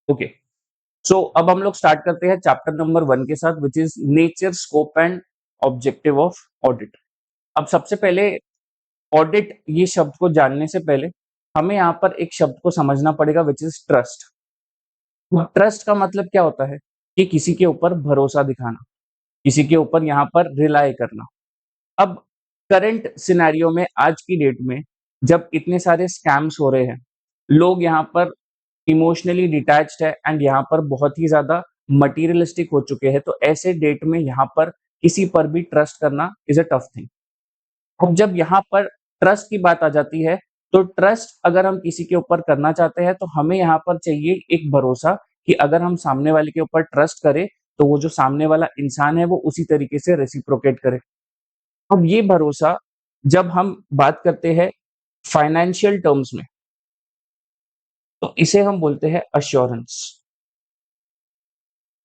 Okay, सो अब हम लोग स्टार्ट करते हैं चैप्टर नंबर 1 के साथ, which is nature, scope and objective of audit. अब सबसे पहले ऑडिट ये शब्द को जानने से पहले हमें यहाँ पर एक शब्द को समझना पड़ेगा, विच इज ट्रस्ट। ट्रस्ट का मतलब क्या होता है कि किसी के ऊपर भरोसा दिखाना, किसी के ऊपर यहाँ पर रिलाय करना। अब करंट सिनेरियो में, आज की डेट में, जब इतने सारे स्कैम्स हो रहे हैं, लोग यहाँ पर इमोशनली डिटैच्ड है एंड यहाँ पर बहुत ही ज्यादा मटीरियलिस्टिक हो चुके हैं, तो ऐसे डेट में यहाँ पर किसी पर भी ट्रस्ट करना इज अ टफ थिंग। अब जब यहाँ पर ट्रस्ट की बात आ जाती है, तो ट्रस्ट अगर हम किसी के ऊपर करना चाहते हैं तो हमें यहाँ पर चाहिए एक भरोसा कि अगर हम सामने वाले के ऊपर ट्रस्ट करें तो वो जो सामने वाला इंसान है वो उसी तरीके से रेसिप्रोकेट करे। अब ये भरोसा, जब हम बात करते हैं फाइनेंशियल टर्म्स में, तो इसे हम बोलते हैं अश्योरेंस।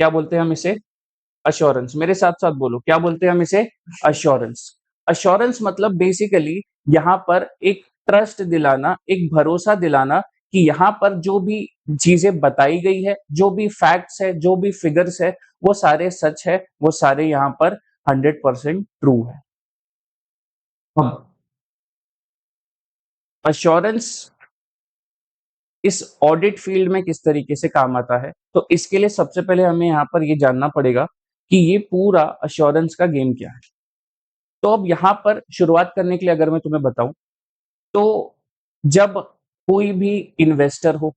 क्या बोलते हैं हम इसे? अश्योरेंस। मेरे साथ साथ बोलो, क्या बोलते हैं हम इसे? अश्योरेंस। अश्योरेंस मतलब बेसिकली यहाँ पर एक ट्रस्ट दिलाना, एक भरोसा दिलाना कि यहाँ पर जो भी चीजें बताई गई है, जो भी फैक्ट्स है, जो भी फिगर्स है, वो सारे सच है, वो सारे यहाँ पर 100% ट्रू है। अश्योरेंस इस ऑडिट फील्ड में किस तरीके से काम आता है, तो इसके लिए सबसे पहले हमें यहाँ पर ये जानना पड़ेगा कि ये पूरा अश्योरेंस का गेम क्या है। तो अब यहाँ पर शुरुआत करने के लिए अगर मैं तुम्हें बताऊं, तो जब कोई भी इन्वेस्टर हो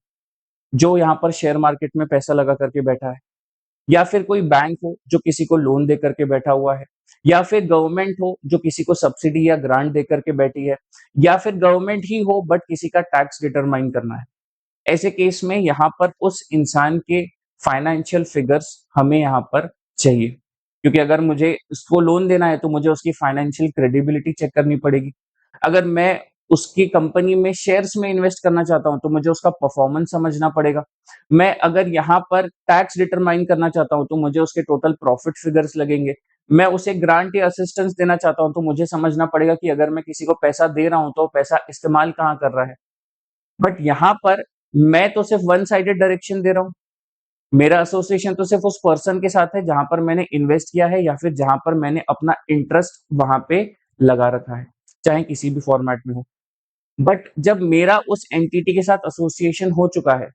जो यहाँ पर शेयर मार्केट में पैसा लगा करके बैठा है, या फिर कोई बैंक हो जो किसी को लोन दे करके बैठा हुआ है, या फिर गवर्नमेंट हो जो किसी को सब्सिडी या ग्रांट दे करके बैठी है, या फिर गवर्नमेंट ही हो बट किसी का टैक्स डिटरमाइन करना है, ऐसे केस में यहाँ पर उस इंसान के फाइनेंशियल फिगर्स हमें यहाँ पर चाहिए। क्योंकि अगर मुझे उसको लोन देना है तो मुझे उसकी फाइनेंशियल क्रेडिबिलिटी चेक करनी पड़ेगी। अगर मैं उसकी कंपनी में शेयर्स में इन्वेस्ट करना चाहता हूँ तो मुझे उसका परफॉर्मेंस समझना पड़ेगा। मैं अगर यहाँ पर टैक्स डिटरमाइन करना चाहता हूँ तो मुझे उसके टोटल प्रॉफिट फिगर्स लगेंगे। मैं उसे ग्रांट या असिस्टेंस देना चाहता हूँ तो मुझे समझना पड़ेगा कि अगर मैं किसी को पैसा दे रहा हूँ तो पैसा इस्तेमाल कहाँ कर रहा है। बट यहाँ पर मैं तो सिर्फ वन साइडेड डायरेक्शन दे रहा हूँ। मेरा एसोसिएशन तो सिर्फ उस पर्सन के साथ है जहां पर मैंने इन्वेस्ट किया है या फिर जहां पर मैंने अपना इंटरेस्ट वहां पे लगा रखा है, चाहे किसी भी फॉर्मेट में हो। बट जब मेरा उस एंटिटी के साथ एसोसिएशन हो चुका है,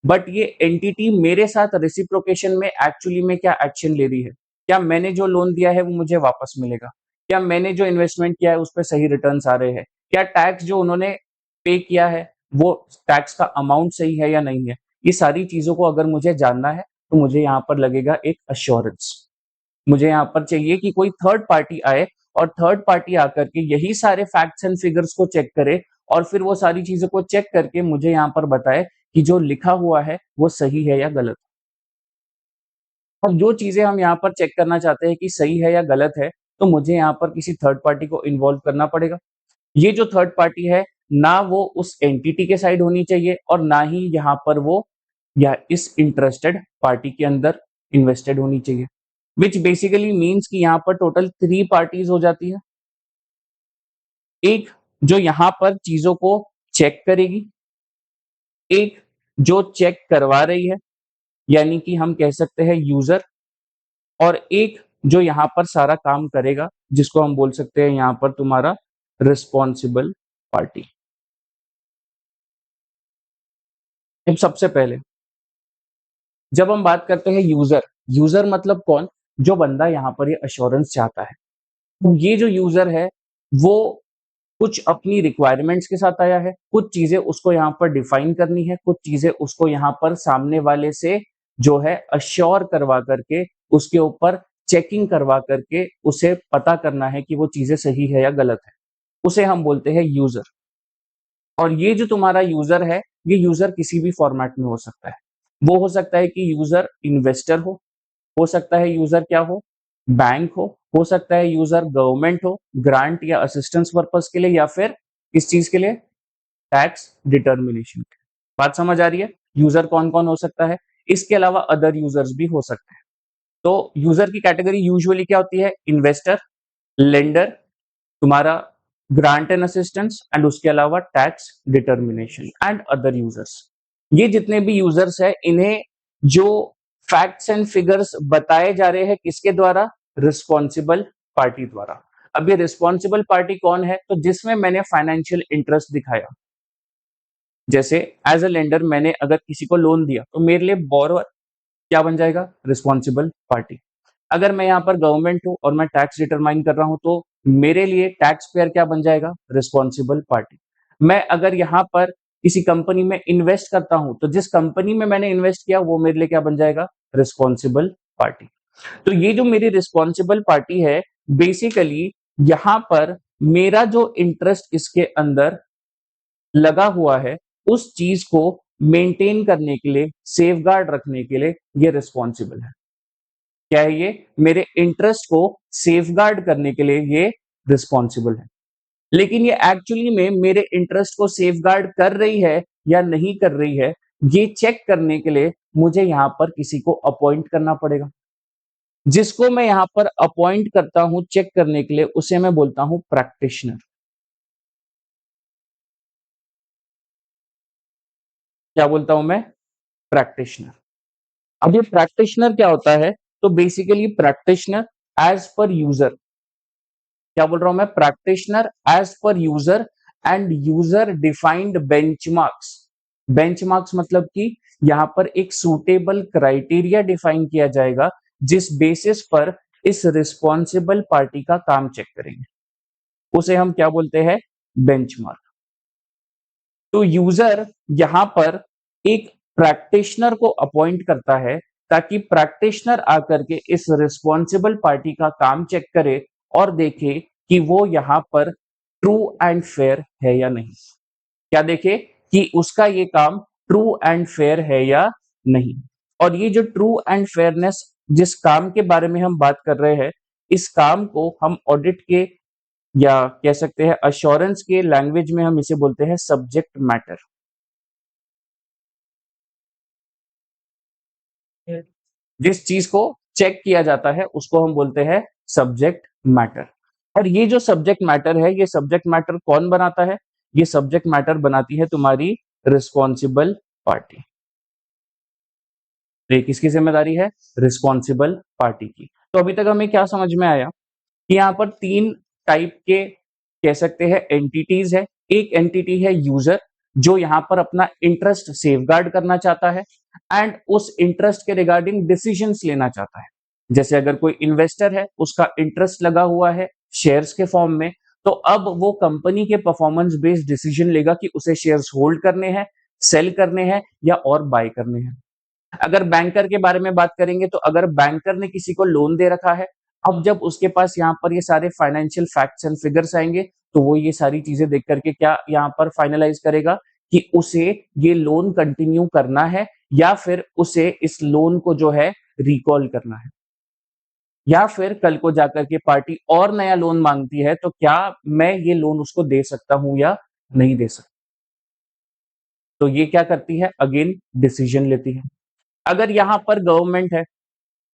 बट ये एंटिटी मेरे साथ रेसिप्रोकेशन में एक्चुअली में क्या एक्शन ले रही है, क्या मैंने जो लोन दिया है वो मुझे वापस मिलेगा, क्या मैंने जो इन्वेस्टमेंट किया है उस पर सही रिटर्न्स आ रहे हैं, क्या टैक्स जो उन्होंने पे किया है वो टैक्स का अमाउंट सही है या नहीं है, ये सारी चीजों को अगर मुझे जानना है तो मुझे यहाँ पर लगेगा एक अश्योरेंस। मुझे यहाँ पर चाहिए कि कोई थर्ड पार्टी आए और थर्ड पार्टी आकर के यही सारे फैक्ट्स एंड फिगर्स को चेक करे और फिर वो सारी चीजों को चेक करके मुझे यहाँ पर बताए कि जो लिखा हुआ है वो सही है या गलत। और जो चीजें हम यहाँ पर चेक करना चाहते हैं कि सही है या गलत है, तो मुझे यहाँ पर किसी थर्ड पार्टी को इन्वॉल्व करना पड़ेगा। ये जो थर्ड पार्टी है, ना वो उस एंटिटी के साइड होनी चाहिए और ना ही यहाँ पर वो या इस इंटरेस्टेड पार्टी के अंदर इन्वेस्टेड होनी चाहिए, विच बेसिकली मीन्स कि यहाँ पर टोटल 3 पार्टीज हो जाती है। एक जो यहाँ पर चीजों को चेक करेगी, एक जो चेक करवा रही है यानी कि हम कह सकते हैं यूजर, और एक जो यहाँ पर सारा काम करेगा जिसको हम बोल सकते हैं यहाँ पर तुम्हारा रिस्पॉन्सिबल पार्टी। अब सबसे पहले जब हम बात करते हैं यूजर, यूजर मतलब कौन? जो बंदा यहाँ पर ये अश्योरेंस चाहता है। तो ये जो यूजर है वो कुछ अपनी रिक्वायरमेंट्स के साथ आया है, कुछ चीजें उसको यहाँ पर डिफाइन करनी है, कुछ चीजें उसको यहाँ पर सामने वाले से जो है अश्योर करवा करके, उसके ऊपर चेकिंग करवा करके उसे पता करना है कि वो चीजें सही है या गलत है। उसे हम बोलते हैं यूजर। और ये जो तुम्हारा यूजर है, ये यूजर किसी भी फॉर्मेट में हो सकता है। वो हो सकता है कि यूजर इन्वेस्टर हो सकता है यूजर क्या बैंक हो सकता है यूजर गवर्नमेंट हो, ग्रांट या असिस्टेंस पर्पस के लिए, या फिर किस चीज के लिए? Tax determination. बात समझ आ रही है? यूजर कौन कौन हो सकता है? इसके अलावा अदर यूजर्स भी हो सकते हैं। तो यूजर की कैटेगरी यूजुअली क्या होती है? इन्वेस्टर, लेंडर, तुम्हारा ग्रांट एंड असिस्टेंस, एंड उसके अलावा tax determination and other users. ये जितने भी यूजर्स है इन्हें जो फैक्ट्स एंड फिगर्स बताए जा रहे हैं किसके द्वारा? रिस्पॉन्सिबल पार्टी द्वारा। अब ये रिस्पॉन्सिबल पार्टी कौन है? तो जिसमें मैंने फाइनेंशियल इंटरेस्ट दिखाया। जैसे एज अ लेंडर मैंने अगर किसी को लोन दिया तो मेरे लिए बोरोअर क्या बन जाएगा? Responsible party. अगर मैं यहाँ पर गवर्नमेंट हूँ और मैं टैक्स डिटरमाइन कर रहा हूँ तो मेरे लिए टैक्स पेयर क्या बन जाएगा? Responsible party. मैं अगर यहाँ पर किसी कंपनी में इन्वेस्ट करता हूँ तो जिस कंपनी में मैंने इन्वेस्ट किया वो मेरे लिए क्या बन जाएगा? Responsible party. तो ये जो मेरी रिस्पॉन्सिबल पार्टी है, बेसिकली यहाँ पर मेरा जो इंटरेस्ट इसके अंदर लगा हुआ है, उस चीज को मेंटेन करने के लिए, सेफगार्ड रखने के लिए ये रिस्पॉन्सिबल है। क्या है ये? मेरे इंटरेस्ट को सेफगार्ड करने के लिए ये रिस्पॉन्सिबल है। लेकिन ये एक्चुअली में मेरे इंटरेस्ट को सेफगार्ड कर रही है या नहीं कर रही है, ये चेक करने के लिए मुझे यहाँ पर किसी को अपॉइंट करना पड़ेगा। जिसको मैं यहाँ पर अपॉइंट करता हूँ चेक करने के लिए, उसे मैं बोलता हूँ प्रैक्टिशनर। क्या बोलता हूं मैं? प्रैक्टिशनर। अब ये प्रैक्टिशनर क्या होता है? तो basically practitioner as per user, क्या बोल रहा हूं मैं? Practitioner as per user and user defined benchmarks. Benchmarks मतलब कि यहां पर एक सूटेबल क्राइटेरिया डिफाइन किया जाएगा जिस बेसिस पर इस रिस्पॉन्सिबल पार्टी का काम चेक करेंगे, उसे हम क्या बोलते हैं? बेंचमार्क। तो यूजर यहां पर एक प्रैक्टिशनर को अपॉइंट करता है ताकि प्रैक्टिशनर आकर के इस रिस्पॉन्सिबल पार्टी का काम चेक करे और देखे कि वो यहां पर ट्रू एंड फेयर है या नहीं। क्या देखे? कि उसका ये काम ट्रू एंड फेयर है या नहीं। और ये जो ट्रू एंड फेयरनेस जिस काम के बारे में हम बात कर रहे हैं, इस काम को हम ऑडिट के या कह सकते हैं अश्योरेंस के लैंग्वेज में हम इसे बोलते हैं सब्जेक्ट मैटर। जिस चीज को चेक किया जाता है उसको हम बोलते हैं सब्जेक्ट मैटर। और ये जो सब्जेक्ट मैटर है, ये सब्जेक्ट मैटर कौन बनाता है? ये सब्जेक्ट मैटर बनाती है तुम्हारी रिस्पॉन्सिबल पार्टी। तो ये किसकी जिम्मेदारी है? रिस्पॉन्सिबल पार्टी की। तो अभी तक हमें क्या समझ में आया कि यहाँ पर तीन टाइप के कह सकते हैं एंटिटीज है। एक एंटिटी है यूजर जो यहाँ पर अपना इंटरेस्ट सेफगार्ड करना चाहता है एंड उस इंटरेस्ट के रिगार्डिंग डिसीजंस लेना चाहता है। जैसे अगर कोई इन्वेस्टर है, उसका इंटरेस्ट लगा हुआ है शेयर्स के फॉर्म में, तो अब वो कंपनी के परफॉर्मेंस बेस्ड डिसीजन लेगा कि उसे शेयर्स होल्ड करने हैं, सेल करने हैं या और बाय करने हैं। अगर बैंकर के बारे में बात करेंगे तो अगर बैंकर ने किसी को लोन दे रखा है, अब जब उसके पास यहाँ पर ये सारे फाइनेंशियल फैक्ट्स एंड फिगर्स आएंगे तो वो ये सारी चीजें देख करके क्या यहाँ पर फाइनलाइज करेगा कि उसे ये लोन कंटिन्यू करना है या फिर उसे इस लोन को जो है रिकॉल करना है, या फिर कल को जाकर के पार्टी और नया लोन मांगती है तो क्या मैं ये लोन उसको दे सकता हूं या नहीं दे सकता। तो ये क्या करती है? अगेन डिसीजन लेती है। अगर यहाँ पर गवर्नमेंट है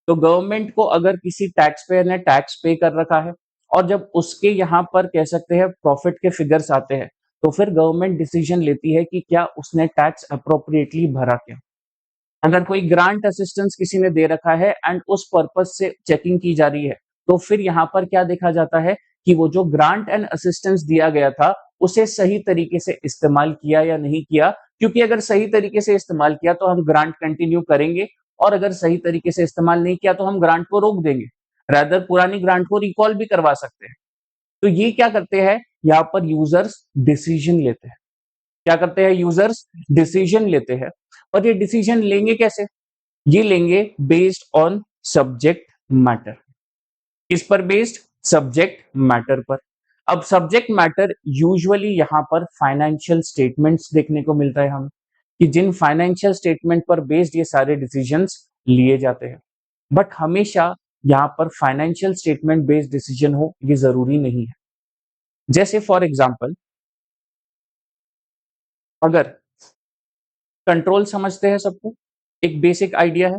तो गवर्नमेंट को अगर किसी टैक्स पेयर ने टैक्स पे कर रखा है और जब उसके यहाँ पर कह सकते हैं प्रॉफिट के फिगर्स आते हैं तो फिर गवर्नमेंट डिसीजन लेती है कि क्या उसने टैक्स अप्रोप्रिएटली भरा क्या। अगर कोई ग्रांट असिस्टेंस किसी ने दे रखा है एंड उस पर्पस से चेकिंग की जा रही है तो फिर यहाँ पर क्या देखा जाता है कि वो जो ग्रांट एंड असिस्टेंस दिया गया था उसे सही तरीके से इस्तेमाल किया या नहीं किया। क्योंकि अगर सही तरीके से इस्तेमाल किया तो हम ग्रांट कंटिन्यू करेंगे और अगर सही तरीके से इस्तेमाल नहीं किया तो हम ग्रांट को रोक देंगे, रादर पुरानी ग्रांट को रिकॉल भी करवा सकते हैं। तो ये क्या करते हैं? यहाँ पर यूजर्स डिसीजन लेते हैं। क्या करते हैं? यूजर्स डिसीजन लेते हैं। और ये डिसीजन लेंगे कैसे? ये लेंगे बेस्ड ऑन सब्जेक्ट मैटर। किस पर बेस्ड? सब्जेक्ट मैटर पर। अब सब्जेक्ट मैटर यूजुअली यहां पर फाइनेंशियल स्टेटमेंट्स देखने को मिलता है हमें कि जिन फाइनेंशियल स्टेटमेंट पर बेस्ड ये सारे डिसीजंस लिए जाते हैं। बट हमेशा यहां पर फाइनेंशियल स्टेटमेंट बेस्ड डिसीजन हो ये जरूरी नहीं है। जैसे फॉर एग्जांपल अगर कंट्रोल समझते हैं सबको, एक बेसिक आइडिया है।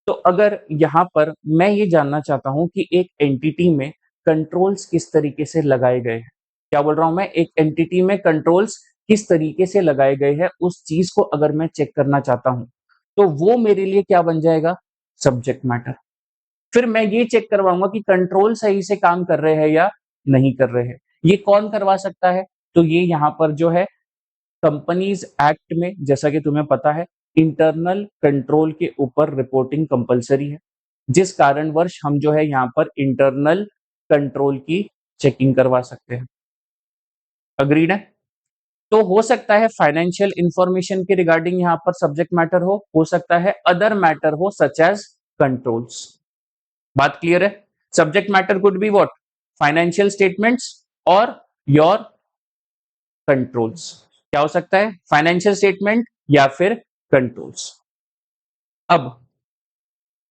तो अगर यहाँ पर मैं ये जानना चाहता हूँ कि एक एंटिटी में कंट्रोल्स किस तरीके से लगाए गए हैं, क्या बोल रहा हूँ मैं? एक एंटिटी में कंट्रोल्स किस तरीके से लगाए गए हैं, उस चीज को अगर मैं चेक करना चाहता हूँ तो वो मेरे लिए क्या बन जाएगा? Subject matter. फिर मैं ये चेक करवाऊंगा कि कंट्रोल सही से काम कर रहे हैं या नहीं कर रहे हैं। ये कौन करवा सकता है? तो ये यहाँ पर जो है कंपनीज एक्ट में, जैसा कि तुम्हें पता है, इंटरनल कंट्रोल के ऊपर रिपोर्टिंग कंपलसरी है, जिस कारणवश हम जो है यहाँ पर इंटरनल कंट्रोल की चेकिंग करवा सकते हैं। अग्रीड है? तो हो सकता है फाइनेंशियल इंफॉर्मेशन के रिगार्डिंग यहाँ पर सब्जेक्ट मैटर हो सकता है अदर मैटर हो सच एज कंट्रोल्स। बात क्लियर है? Subject matter could be what? Financial statements और योर कंट्रोल्स। क्या हो सकता है? फाइनेंशियल स्टेटमेंट या फिर कंट्रोल्स। अब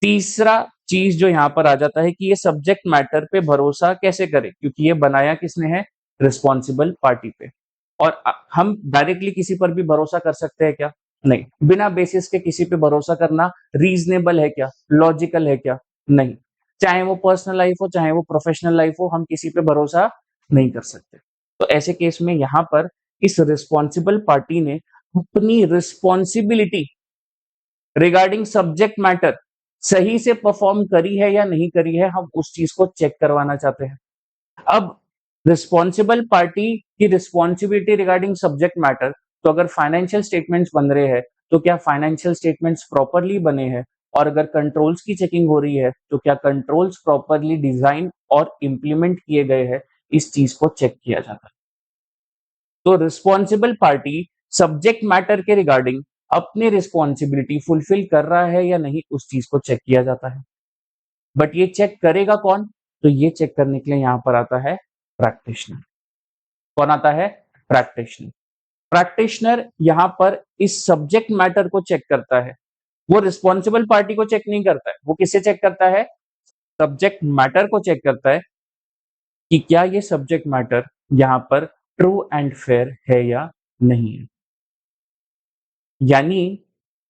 तीसरा चीज जो यहां पर आ जाता है कि ये सब्जेक्ट मैटर पे भरोसा कैसे करें, क्योंकि ये बनाया किसने है? रिस्पॉन्सिबल पार्टी पे। और हम डायरेक्टली किसी पर भी भरोसा कर सकते हैं क्या? नहीं। बिना बेसिस के किसी पे भरोसा करना रीजनेबल है क्या? लॉजिकल है क्या? नहीं। चाहे वो पर्सनल लाइफ हो, चाहे वो प्रोफेशनल लाइफ हो, हम किसी पे भरोसा नहीं कर सकते। तो ऐसे केस में यहां पर इस रिस्पॉन्सिबल पार्टी ने अपनी रिस्पॉन्सिबिलिटी रिगार्डिंग सब्जेक्ट मैटर सही से परफॉर्म करी है या नहीं करी है, हम उस चीज को चेक करवाना चाहते हैं। अब रिस्पॉन्सिबल पार्टी की रिस्पॉन्सिबिलिटी रिगार्डिंग सब्जेक्ट मैटर, तो अगर फाइनेंशियल स्टेटमेंट्स बन रहे हैं तो क्या फाइनेंशियल स्टेटमेंट्स प्रॉपरली बने हैं, और अगर कंट्रोल्स की चेकिंग हो रही है तो क्या कंट्रोल्स प्रॉपरली डिजाइन और इंप्लीमेंट किए गए हैं, इस चीज को चेक किया जाता है। तो रिस्पॉन्सिबल पार्टी सब्जेक्ट मैटर के रिगार्डिंग अपनी रिस्पॉन्सिबिलिटी फुलफिल कर रहा है या नहीं, उस चीज को चेक किया जाता है। बट ये चेक करेगा कौन? तो ये चेक करने के लिए यहां पर आता है प्रैक्टिशनर। कौन आता है? प्रैक्टिशनर। प्रैक्टिशनर यहां पर इस सब्जेक्ट मैटर को चेक करता है। वो रिस्पॉन्सिबल पार्टी को चेक नहीं करता है। वो किसे चेक करता है? सब्जेक्ट मैटर को चेक करता है कि क्या ये सब्जेक्ट मैटर यहां पर ट्रू एंड फेयर है या नहीं है। यानी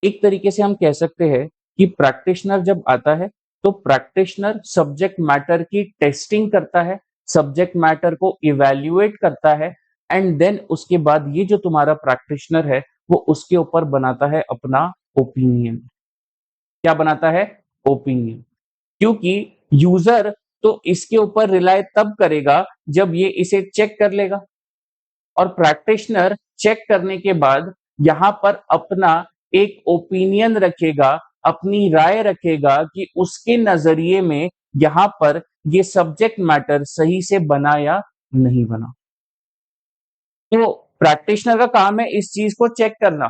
एक तरीके से हम कह सकते हैं कि प्रैक्टिशनर जब आता है तो प्रैक्टिशनर सब्जेक्ट मैटर की टेस्टिंग करता है, सब्जेक्ट मैटर को इवैल्यूएट करता है, एंड देन उसके बाद ये जो तुम्हारा प्रैक्टिशनर है वो उसके ऊपर बनाता है अपना ओपिनियन। क्या बनाता है? ओपिनियन। क्योंकि यूजर तो इसके ऊपर रिलाय तब करेगा जब ये इसे चेक कर लेगा, और प्रैक्टिशनर चेक करने के बाद यहां पर अपना एक ओपिनियन रखेगा, अपनी राय रखेगा कि उसके नजरिए में यहां पर ये सब्जेक्ट मैटर सही से बना या नहीं बना। तो प्रैक्टिशनर का काम है इस चीज को चेक करना,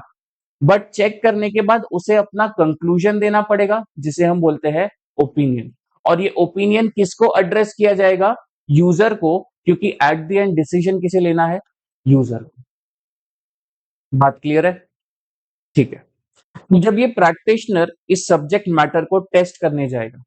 बट चेक करने के बाद उसे अपना कंक्लूजन देना पड़ेगा, जिसे हम बोलते हैं ओपिनियन। और ये ओपिनियन किसको एड्रेस किया जाएगा? यूजर को, क्योंकि एट द एंड डिसीजन किसे लेना है? यूजर को। बात क्लियर है? ठीक है। जब ये प्रैक्टिशनर इस सब्जेक्ट मैटर को टेस्ट करने जाएगा,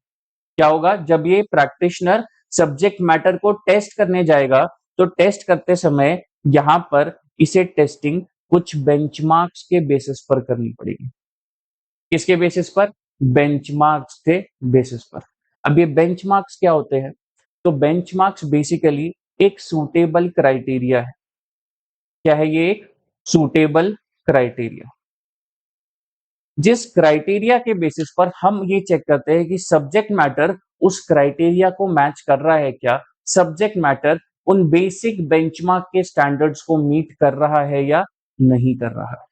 क्या होगा? जब ये प्रैक्टिशनर सब्जेक्ट मैटर को टेस्ट करने जाएगा तो टेस्ट करते समय यहां पर इसे टेस्टिंग कुछ बेंचमार्क्स के बेसिस पर करनी पड़ेगी। किसके बेसिस पर? बेंचमार्क्स के बेसिस पर। अब ये बेंचमार्क्स क्या होते हैं? तो बेंचमार्क्स बेसिकली एक सूटेबल क्राइटेरिया है। क्या है ये? एक सूटेबल क्राइटेरिया, जिस क्राइटेरिया के बेसिस पर हम ये चेक करते हैं कि सब्जेक्ट मैटर उस क्राइटेरिया को मैच कर रहा है क्या, सब्जेक्ट मैटर उन बेसिक बेंचमार्क के स्टैंडर्ड्स को मीट कर रहा है या नहीं कर रहा है।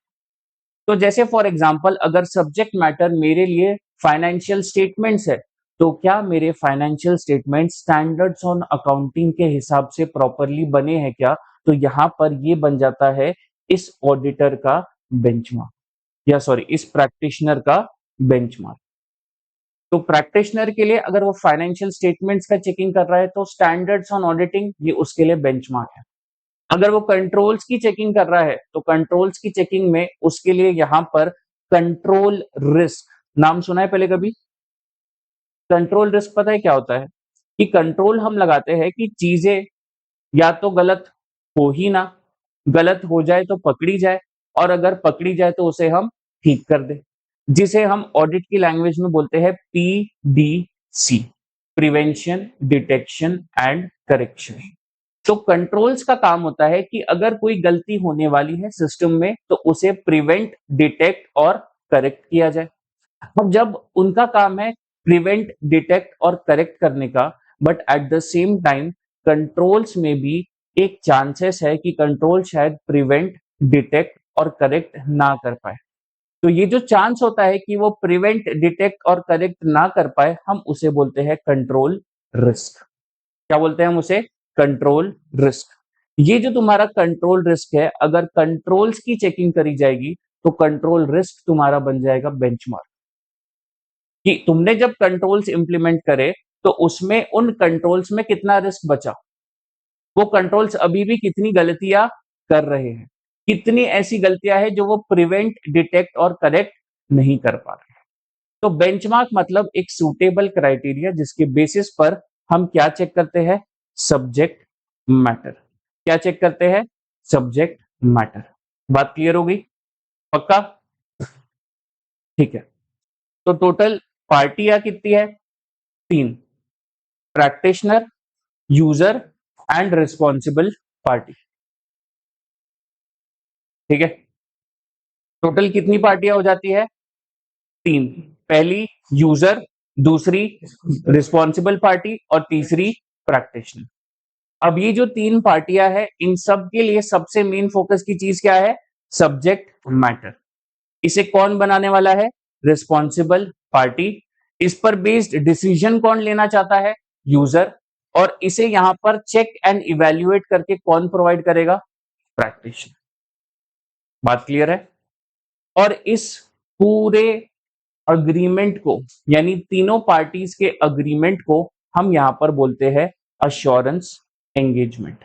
तो जैसे फॉर एग्जांपल अगर सब्जेक्ट मैटर मेरे लिए फाइनेंशियल स्टेटमेंट्स है, तो क्या मेरे financial statement standards on accounting के हिसाब से प्रॉपरली बने हैं क्या? तो यहां पर ये बन जाता है इस ऑडिटर का बेंचमार्क, या सॉरी इस प्रैक्टिशनर का बेंचमार्क। तो प्रैक्टिशनर के लिए अगर वो फाइनेंशियल स्टेटमेंट्स का चेकिंग कर रहा है तो स्टैंडर्ड्स ऑन ऑडिटिंग ये उसके लिए बेंचमार्क है। अगर वो कंट्रोल्स की चेकिंग कर रहा है तो कंट्रोल्स की चेकिंग में उसके लिए यहां पर कंट्रोल रिस्क, नाम सुना है पहले कभी? कंट्रोल रिस्क पता है क्या होता है? कि कंट्रोल हम लगाते हैं कि चीजें या तो गलत हो ही ना, गलत हो जाए तो पकड़ी जाए, और अगर पकड़ी जाए तो उसे हम ठीक कर दें, जिसे हम ऑडिट की लैंग्वेज में बोलते हैं PDC, prevention, detection and correction. तो कंट्रोल्स का काम होता है कि अगर कोई गलती होने वाली है सिस्टम में तो उसे प्रिवेंट, डिटेक्ट और करेक्ट किया जाए। अब जब उनका काम है प्रिवेंट, डिटेक्ट और करेक्ट करने का, but at the same time controls में भी एक चांसेस है कि कंट्रोल शायद प्रिवेंट, डिटेक्ट और करेक्ट ना कर पाए। तो ये जो चांस होता है कि वो प्रिवेंट, डिटेक्ट और करेक्ट ना कर पाए, हम उसे बोलते हैं कंट्रोल रिस्क। क्या बोलते हैं हम उसे? Control risk. ये जो तुम्हारा कंट्रोल रिस्क है, अगर कंट्रोल्स की चेकिंग करी जाएगी तो कंट्रोल रिस्क तुम्हारा बन जाएगा बेंचमार्क। कि तुमने जब कंट्रोल्स इंप्लीमेंट करे तो उसमें उन कंट्रोल्स में कितना रिस्क बचा, वो कंट्रोल्स अभी भी कितनी गलतियां कर रहे हैं, कितनी ऐसी गलतियां हैं जो वो प्रिवेंट, डिटेक्ट और करेक्ट नहीं कर पा रहे। तो बेंचमार्क मतलब एक सूटेबल क्राइटेरिया जिसके बेसिस पर हम क्या चेक करते हैं? Subject matter. क्या चेक करते हैं? Subject matter. बात क्लियर हो गई? पक्का? ठीक है। तो टोटल पार्टियां कितनी है? 3। Practitioner, user and responsible party. ठीक है। टोटल कितनी पार्टियां हो जाती है? 3। पहली यूजर, दूसरी रिस्पॉन्सिबल पार्टी और तीसरी प्रैक्टिशनर। अब ये जो 3 पार्टियां हैं, इन सब के लिए सबसे मेन फोकस की चीज क्या है? Subject matter. इसे कौन बनाने वाला है? Responsible party. इस पर बेस्ड डिसीजन कौन लेना चाहता है? यूजर। और इसे यहां पर चेक एंड इवेल्युएट करके कौन प्रोवाइड करेगा? प्रैक्टिशनर। बात क्लियर है? और इस पूरे अग्रीमेंट को, यानी तीनों पार्टीज के अग्रीमेंट को हम यहां पर बोलते हैं अश्योरेंस एंगेजमेंट।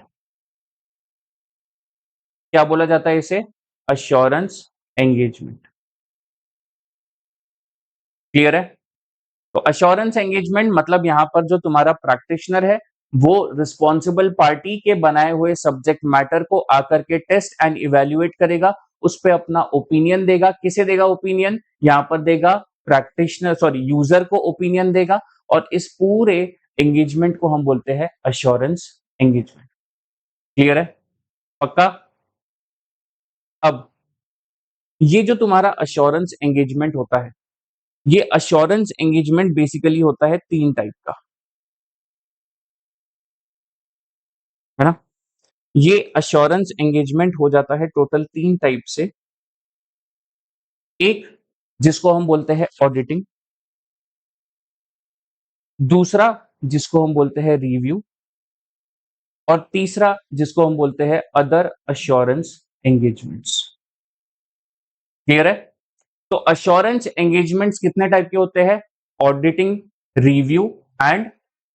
क्या बोला जाता है इसे? Assurance engagement. क्लियर है? तो अश्योरेंस एंगेजमेंट मतलब यहां पर जो तुम्हारा प्रैक्टिशनर है वो रिस्पॉन्सिबल पार्टी के बनाए हुए सब्जेक्ट मैटर को आकर के टेस्ट एंड इवेल्युएट करेगा, उस पर अपना ओपिनियन देगा। किसे देगा ओपिनियन? यहां पर देगा प्रैक्टिशनर, सॉरी यूजर को ओपिनियन देगा। और इस पूरे एंगेजमेंट को हम बोलते हैं अश्योरेंस एंगेजमेंट। क्लियर है? पक्का? अब ये जो तुम्हारा अश्योरेंस एंगेजमेंट होता है, ये अश्योरेंस एंगेजमेंट बेसिकली होता है 3 टाइप का, है ना? ये अश्योरेंस एंगेजमेंट हो जाता है टोटल 3 टाइप से। एक जिसको हम बोलते हैं ऑडिटिंग, दूसरा जिसको हम बोलते हैं रिव्यू और तीसरा जिसको हम बोलते हैं अदर अश्योरेंस एंगेजमेंट्स। क्लियर है? तो अश्योरेंस एंगेजमेंट्स कितने टाइप के होते हैं? Auditing, review and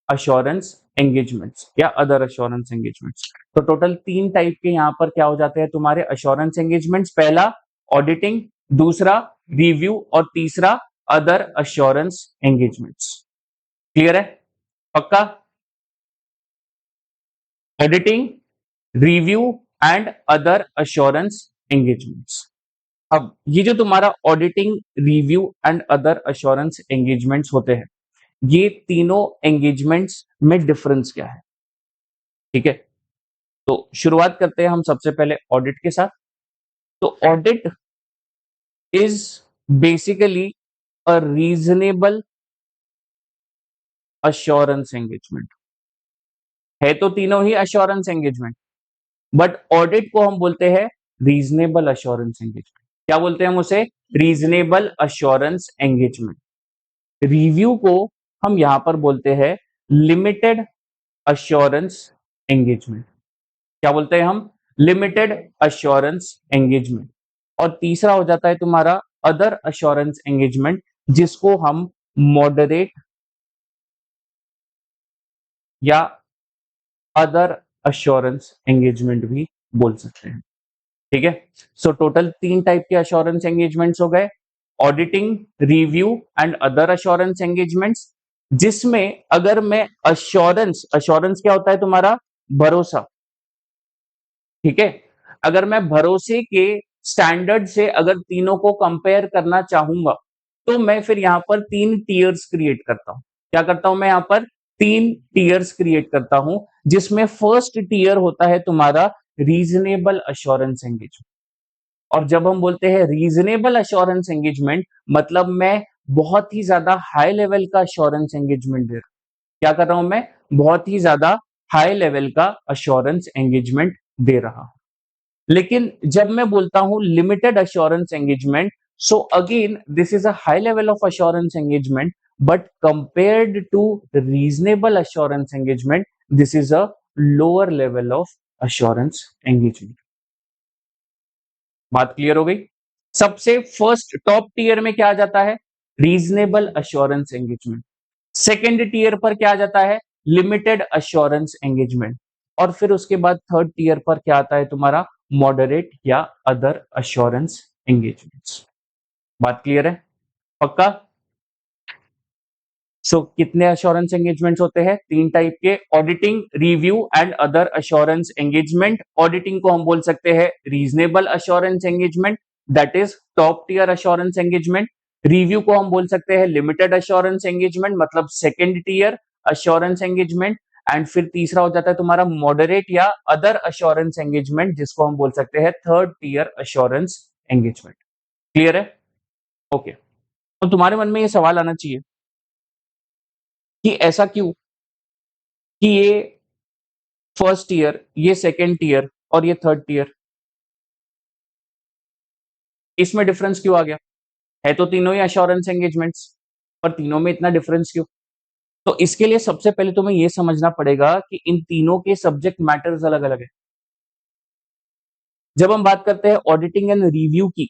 assurance engagements या अदर अश्योरेंस एंगेजमेंट्स। तो टोटल 3 टाइप के यहां पर क्या हो जाते हैं तुम्हारे अश्योरेंस एंगेजमेंट्स? पहला ऑडिटिंग, दूसरा रिव्यू और तीसरा अदर अश्योरेंस एंगेजमेंट्स। क्लियर है? पक्का? Auditing, review and other assurance engagements. अब ये जो तुम्हारा auditing, review and other assurance engagements होते हैं, ये तीनों एंगेजमेंट्स में डिफरेंस क्या है? ठीक है। तो शुरुआत करते हैं हम सबसे पहले ऑडिट के साथ। तो audit is basically a reasonable assurance engagement. है तो तीनों ही अश्योरेंस एंगेजमेंट, बट ऑडिट को हम बोलते हैं रीजनेबल अश्योरेंस एंगेजमेंट। क्या बोलते हैं हम उसे? Reasonable assurance engagement. रिव्यू को हम यहां पर बोलते हैं लिमिटेड अश्योरेंस एंगेजमेंट। क्या बोलते हैं हम? Limited assurance engagement. और तीसरा हो जाता है तुम्हारा अदर अश्योरेंस एंगेजमेंट, जिसको हम मॉडरेट या अदर अश्योरेंस एंगेजमेंट भी बोल सकते हैं। ठीक है। सो टोटल 3 टाइप के अश्योरेंस एंगेजमेंट्स हो गए, auditing, review and other assurance engagements. जिसमें अगर मैं अश्योरेंस, अश्योरेंस क्या होता है तुम्हारा? भरोसा। ठीक है। अगर मैं भरोसे के स्टैंडर्ड से अगर तीनों को कंपेयर करना चाहूंगा तो मैं फिर यहां पर 3 टीयर्स क्रिएट करता हूं। क्या करता हूं मैं? यहां पर 3 टीयर्स क्रिएट करता हूं, जिसमें फर्स्ट टीयर होता है तुम्हारा रीजनेबल अश्योरेंस एंगेजमेंट। और जब हम बोलते हैं रीजनेबल अश्योरेंस एंगेजमेंट, मतलब मैं बहुत ही ज्यादा हाई लेवल का अश्योरेंस एंगेजमेंट दे रहा हूं। क्या कर रहा हूं मैं? बहुत ही ज्यादा हाई लेवल का अश्योरेंस एंगेजमेंट दे रहा हूं। लेकिन जब मैं बोलता हूं limited assurance engagement, so again this is a high level of assurance engagement, but compared to reasonable assurance engagement, this is a lower level of assurance engagement. बात क्लियर हो गई? सबसे फर्स्ट टॉप टीयर में क्या आ जाता है? Reasonable assurance engagement. Second tier पर क्या आ जाता है? Limited assurance engagement. और फिर उसके बाद थर्ड टीयर पर क्या आता है तुम्हारा? मॉडरेट या अदर अश्योरेंस एंगेजमेंट्स। बात क्लियर है? पक्का? सो कितने अश्योरेंस एंगेजमेंट्स होते हैं? तीन टाइप के, auditing, review and other assurance engagement. Auditing को हम बोल सकते हैं reasonable assurance engagement, that is top tier assurance engagement. Review को हम बोल सकते हैं लिमिटेड अश्योरेंस एंगेजमेंट, मतलब second tier assurance engagement. And फिर तीसरा हो जाता है तुम्हारा मॉडरेट या अदर अश्योरेंस एंगेजमेंट, जिसको हम बोल सकते हैं third tier assurance engagement. Clear है? ओके। तो तुम्हारे मन में ये सवाल आना चाहिए कि ऐसा क्यों कि ये फर्स्ट ईयर, ये सेकेंड ईयर और ये थर्ड ईयर, इसमें डिफरेंस क्यों आ गया? है तो तीनों ही अश्योरेंस एंगेजमेंट्स, पर तीनों में इतना डिफरेंस क्यों? तो इसके लिए सबसे पहले तुम्हें ये समझना पड़ेगा कि इन तीनों के सब्जेक्ट मैटर्स अलग अलग है। जब हम बात करते हैं ऑडिटिंग एंड रिव्यू की,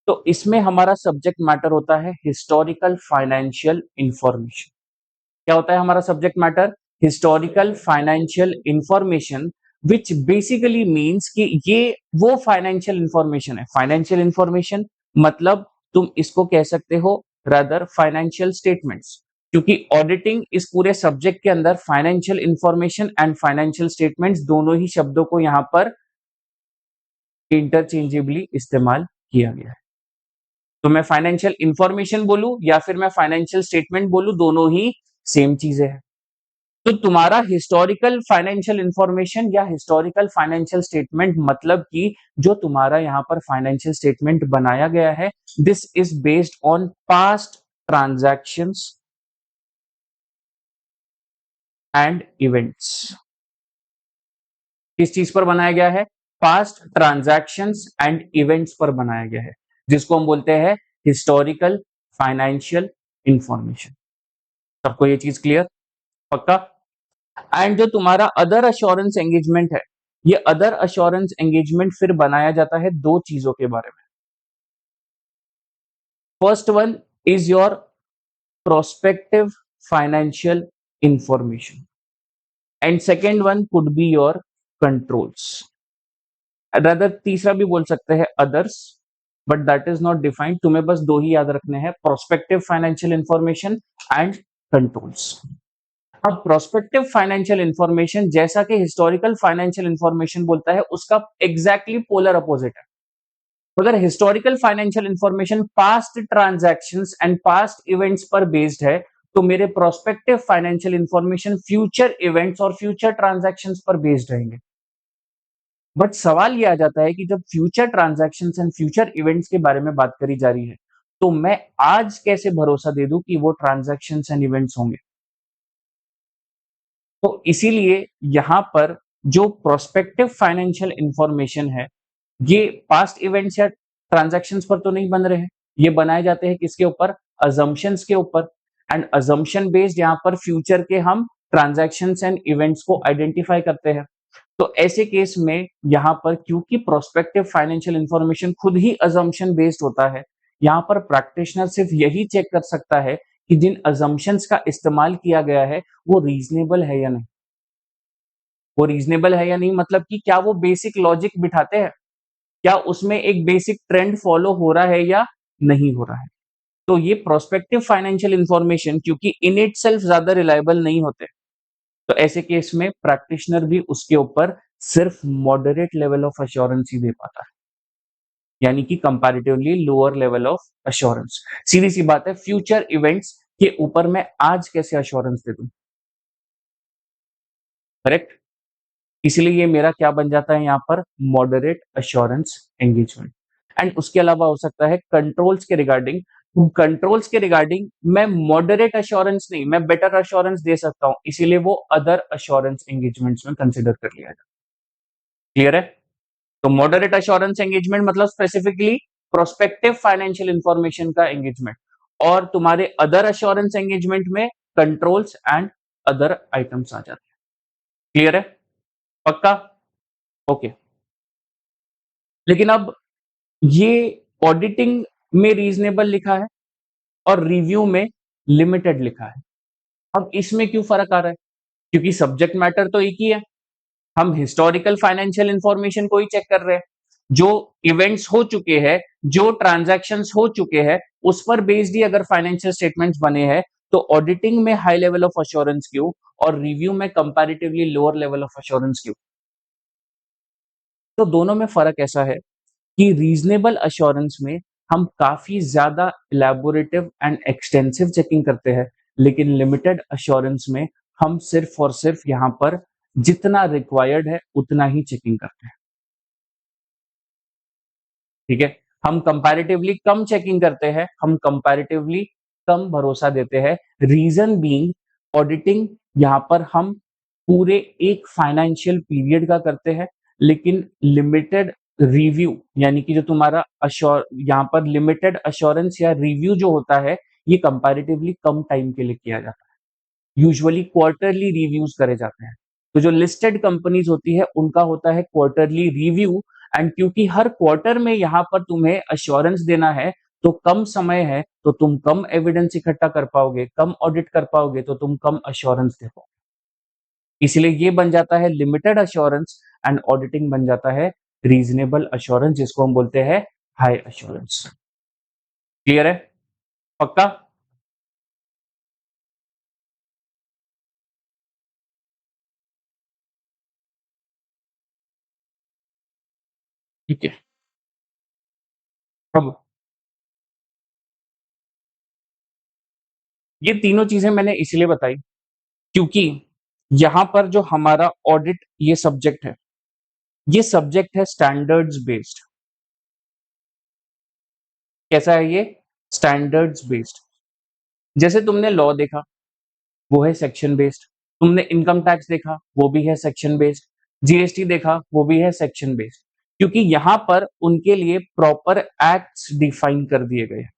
तो इसमें हमारा सब्जेक्ट मैटर होता है हिस्टोरिकल फाइनेंशियल इंफॉर्मेशन। क्या होता है हमारा subject matter? Historical financial information, which basically means कि ये वो फाइनेंशियल इंफॉर्मेशन है। फाइनेंशियल इंफॉर्मेशन मतलब तुम इसको कह सकते हो रादर फाइनेंशियल स्टेटमेंट्स, क्योंकि ऑडिटिंग इस पूरे सब्जेक्ट के अंदर financial information and financial statements दोनों ही शब्दों को यहां पर इंटरचेंजेबली इस्तेमाल किया गया है। तो मैं फाइनेंशियल इंफॉर्मेशन बोलूं या फिर मैं फाइनेंशियल स्टेटमेंट बोलूं, दोनों ही सेम चीजें हैं। तो तुम्हारा हिस्टोरिकल फाइनेंशियल इंफॉर्मेशन या हिस्टोरिकल फाइनेंशियल स्टेटमेंट मतलब कि जो तुम्हारा यहां पर फाइनेंशियल स्टेटमेंट बनाया गया है, this is based on past transactions and events. किस चीज पर बनाया गया है? पास्ट ट्रांजैक्शंस एंड इवेंट्स पर बनाया गया है, जिसको हम बोलते हैं हिस्टोरिकल फाइनेंशियल इंफॉर्मेशन। सबको ये चीज क्लियर? पक्का? एंड जो तुम्हारा अदर अश्योरेंस एंगेजमेंट है, ये अदर अश्योरेंस एंगेजमेंट फिर बनाया जाता है दो चीजों के बारे में। First one is your prospective financial information and second one could be your controls. Other तीसरा भी बोल सकते हैं others, but that is not defined. तुम्हें बस दो ही याद रखने हैं, prospective financial information and controls. अब प्रोस्पेक्टिव फाइनेंशियल इंफॉर्मेशन जैसा कि हिस्टोरिकल फाइनेंशियल इंफॉर्मेशन बोलता है, उसका एग्जैक्टली पोलर अपोजिट है। अगर historical financial information past transactions and past events पर बेस्ड है, तो मेरे prospective financial information future events और फ्यूचर ट्रांजैक्शंस पर बेस्ड रहेंगे। बट सवाल ये आ जाता है कि जब future transactions and future events के बारे में बात करी जा रही है, तो मैं आज कैसे भरोसा दे दूं कि वो ट्रांजैक्शंस एंड इवेंट्स होंगे? तो इसीलिए यहां पर जो प्रोस्पेक्टिव फाइनेंशियल इंफॉर्मेशन है, ये पास्ट इवेंट्स या ट्रांजैक्शंस पर तो नहीं बन रहे हैं। ये बनाए जाते हैं किसके ऊपर? अजम्पशंस के ऊपर। एंड अजम्पशन बेस्ड यहां पर फ्यूचर के हम ट्रांजैक्शंस एंड इवेंट्स को आइडेंटिफाई करते हैं। तो ऐसे केस में यहां पर क्योंकि प्रोस्पेक्टिव फाइनेंशियल इंफॉर्मेशन खुद ही अजम्पशन बेस्ड होता है, यहां पर प्रैक्टिशनर सिर्फ यही चेक कर सकता है कि जिन अजम्पशंस का इस्तेमाल किया गया है वो रीजनेबल है या नहीं। वो रीजनेबल है या नहीं मतलब कि क्या वो बेसिक लॉजिक बिठाते हैं, क्या उसमें एक बेसिक ट्रेंड फॉलो हो रहा है या नहीं हो रहा है। तो ये प्रोस्पेक्टिव फाइनेंशियल इंफॉर्मेशन क्योंकि इन इट सेल्फ ज्यादा रिलायबल नहीं होते, तो ऐसे केस में प्रैक्टिशनर भी उसके ऊपर सिर्फ मॉडरेट लेवल ऑफ अश्योरेंस ही दे पाता है, यानी कि comparatively lower level of assurance. सीधी सी बात है, फ्यूचर इवेंट्स के ऊपर मैं आज कैसे अश्योरेंस दे दूं? करेक्ट? इसलिए ये मेरा क्या बन जाता है यहां पर? Moderate assurance engagement. एंड उसके अलावा हो सकता है कंट्रोल्स के रिगार्डिंग। कंट्रोल्स के रिगार्डिंग मैं मॉडरेट अश्योरेंस नहीं, मैं बेटर अश्योरेंस दे सकता हूं, इसीलिए वो अदर अश्योरेंस एंगेजमेंट्स में कंसिडर कर लिया जाए। क्लियर है? तो मॉडरेट अश्योरेंस एंगेजमेंट मतलब स्पेसिफिकली प्रोस्पेक्टिव फाइनेंशियल इंफॉर्मेशन का एंगेजमेंट, और तुम्हारे अदर अश्योरेंस एंगेजमेंट में कंट्रोल्स एंड अदर आइटम्स आ जाते हैं। क्लियर है? पक्का? ओके। लेकिन अब ये ऑडिटिंग में रीजनेबल लिखा है और रिव्यू में लिमिटेड लिखा है। अब इसमें क्यों फर्क आ रहा है? क्योंकि सब्जेक्ट मैटर तो एक ही है। हम हिस्टोरिकल फाइनेंशियल इंफॉर्मेशन को ही चेक कर रहे हैं। जो इवेंट्स हो चुके हैं, जो ट्रांजैक्शंस हो चुके हैं, उस पर बेस्ड ही अगर फाइनेंशियल स्टेटमेंट्स बने हैं, तो ऑडिटिंग में हाई लेवल ऑफ अश्योरेंस क्यों और रिव्यू में comparatively lower level of assurance क्यों? तो दोनों में फर्क ऐसा है कि रीजनेबल अश्योरेंस में हम काफी ज्यादा इलेबोरेटिव एंड एक्सटेंसिव चेकिंग करते हैं, लेकिन लिमिटेड अश्योरेंस में हम सिर्फ और सिर्फ यहां पर जितना रिक्वायर्ड है उतना ही चेकिंग करते हैं। ठीक है? हम कंपैरेटिवली कम चेकिंग करते हैं, हम कंपैरेटिवली कम भरोसा देते हैं। रीजन बीइंग, ऑडिटिंग यहां पर हम पूरे एक फाइनेंशियल पीरियड का करते हैं, लेकिन लिमिटेड रिव्यू यानी कि जो तुम्हारा अश्योर यहां पर लिमिटेड अश्योरेंस या रिव्यू जो होता है, ये कंपैरेटिवली कम टाइम के लिए किया जाता है। यूजुअली क्वार्टरली रिव्यूज करे जाते हैं। तो जो लिस्टेड कंपनीज होती है उनका होता है क्वार्टरली रिव्यू, एंड क्योंकि हर क्वार्टर में यहां पर तुम्हें अश्योरेंस देना है, तो कम समय है तो तुम कम एविडेंस इकट्ठा कर पाओगे, कम ऑडिट कर पाओगे, तो तुम कम अश्योरेंस दे पाओगे। इसलिए ये बन जाता है लिमिटेड अश्योरेंस, एंड ऑडिटिंग बन जाता है रीजनेबल अश्योरेंस, जिसको हम बोलते हैं हाई अश्योरेंस। क्लियर है? पक्का? ठीक है। अब ये तीनों चीजें मैंने इसलिए बताई क्योंकि यहां पर जो हमारा ऑडिट ये सब्जेक्ट है, ये सब्जेक्ट है स्टैंडर्ड्स बेस्ड। कैसा है ये? Standards based. जैसे तुमने लॉ देखा, वो है सेक्शन बेस्ड। तुमने इनकम टैक्स देखा, वो भी है सेक्शन बेस्ड। जीएसटी देखा, वो भी है सेक्शन बेस्ड। क्योंकि यहां पर उनके लिए प्रॉपर एक्ट्स डिफाइन कर दिए गए हैं।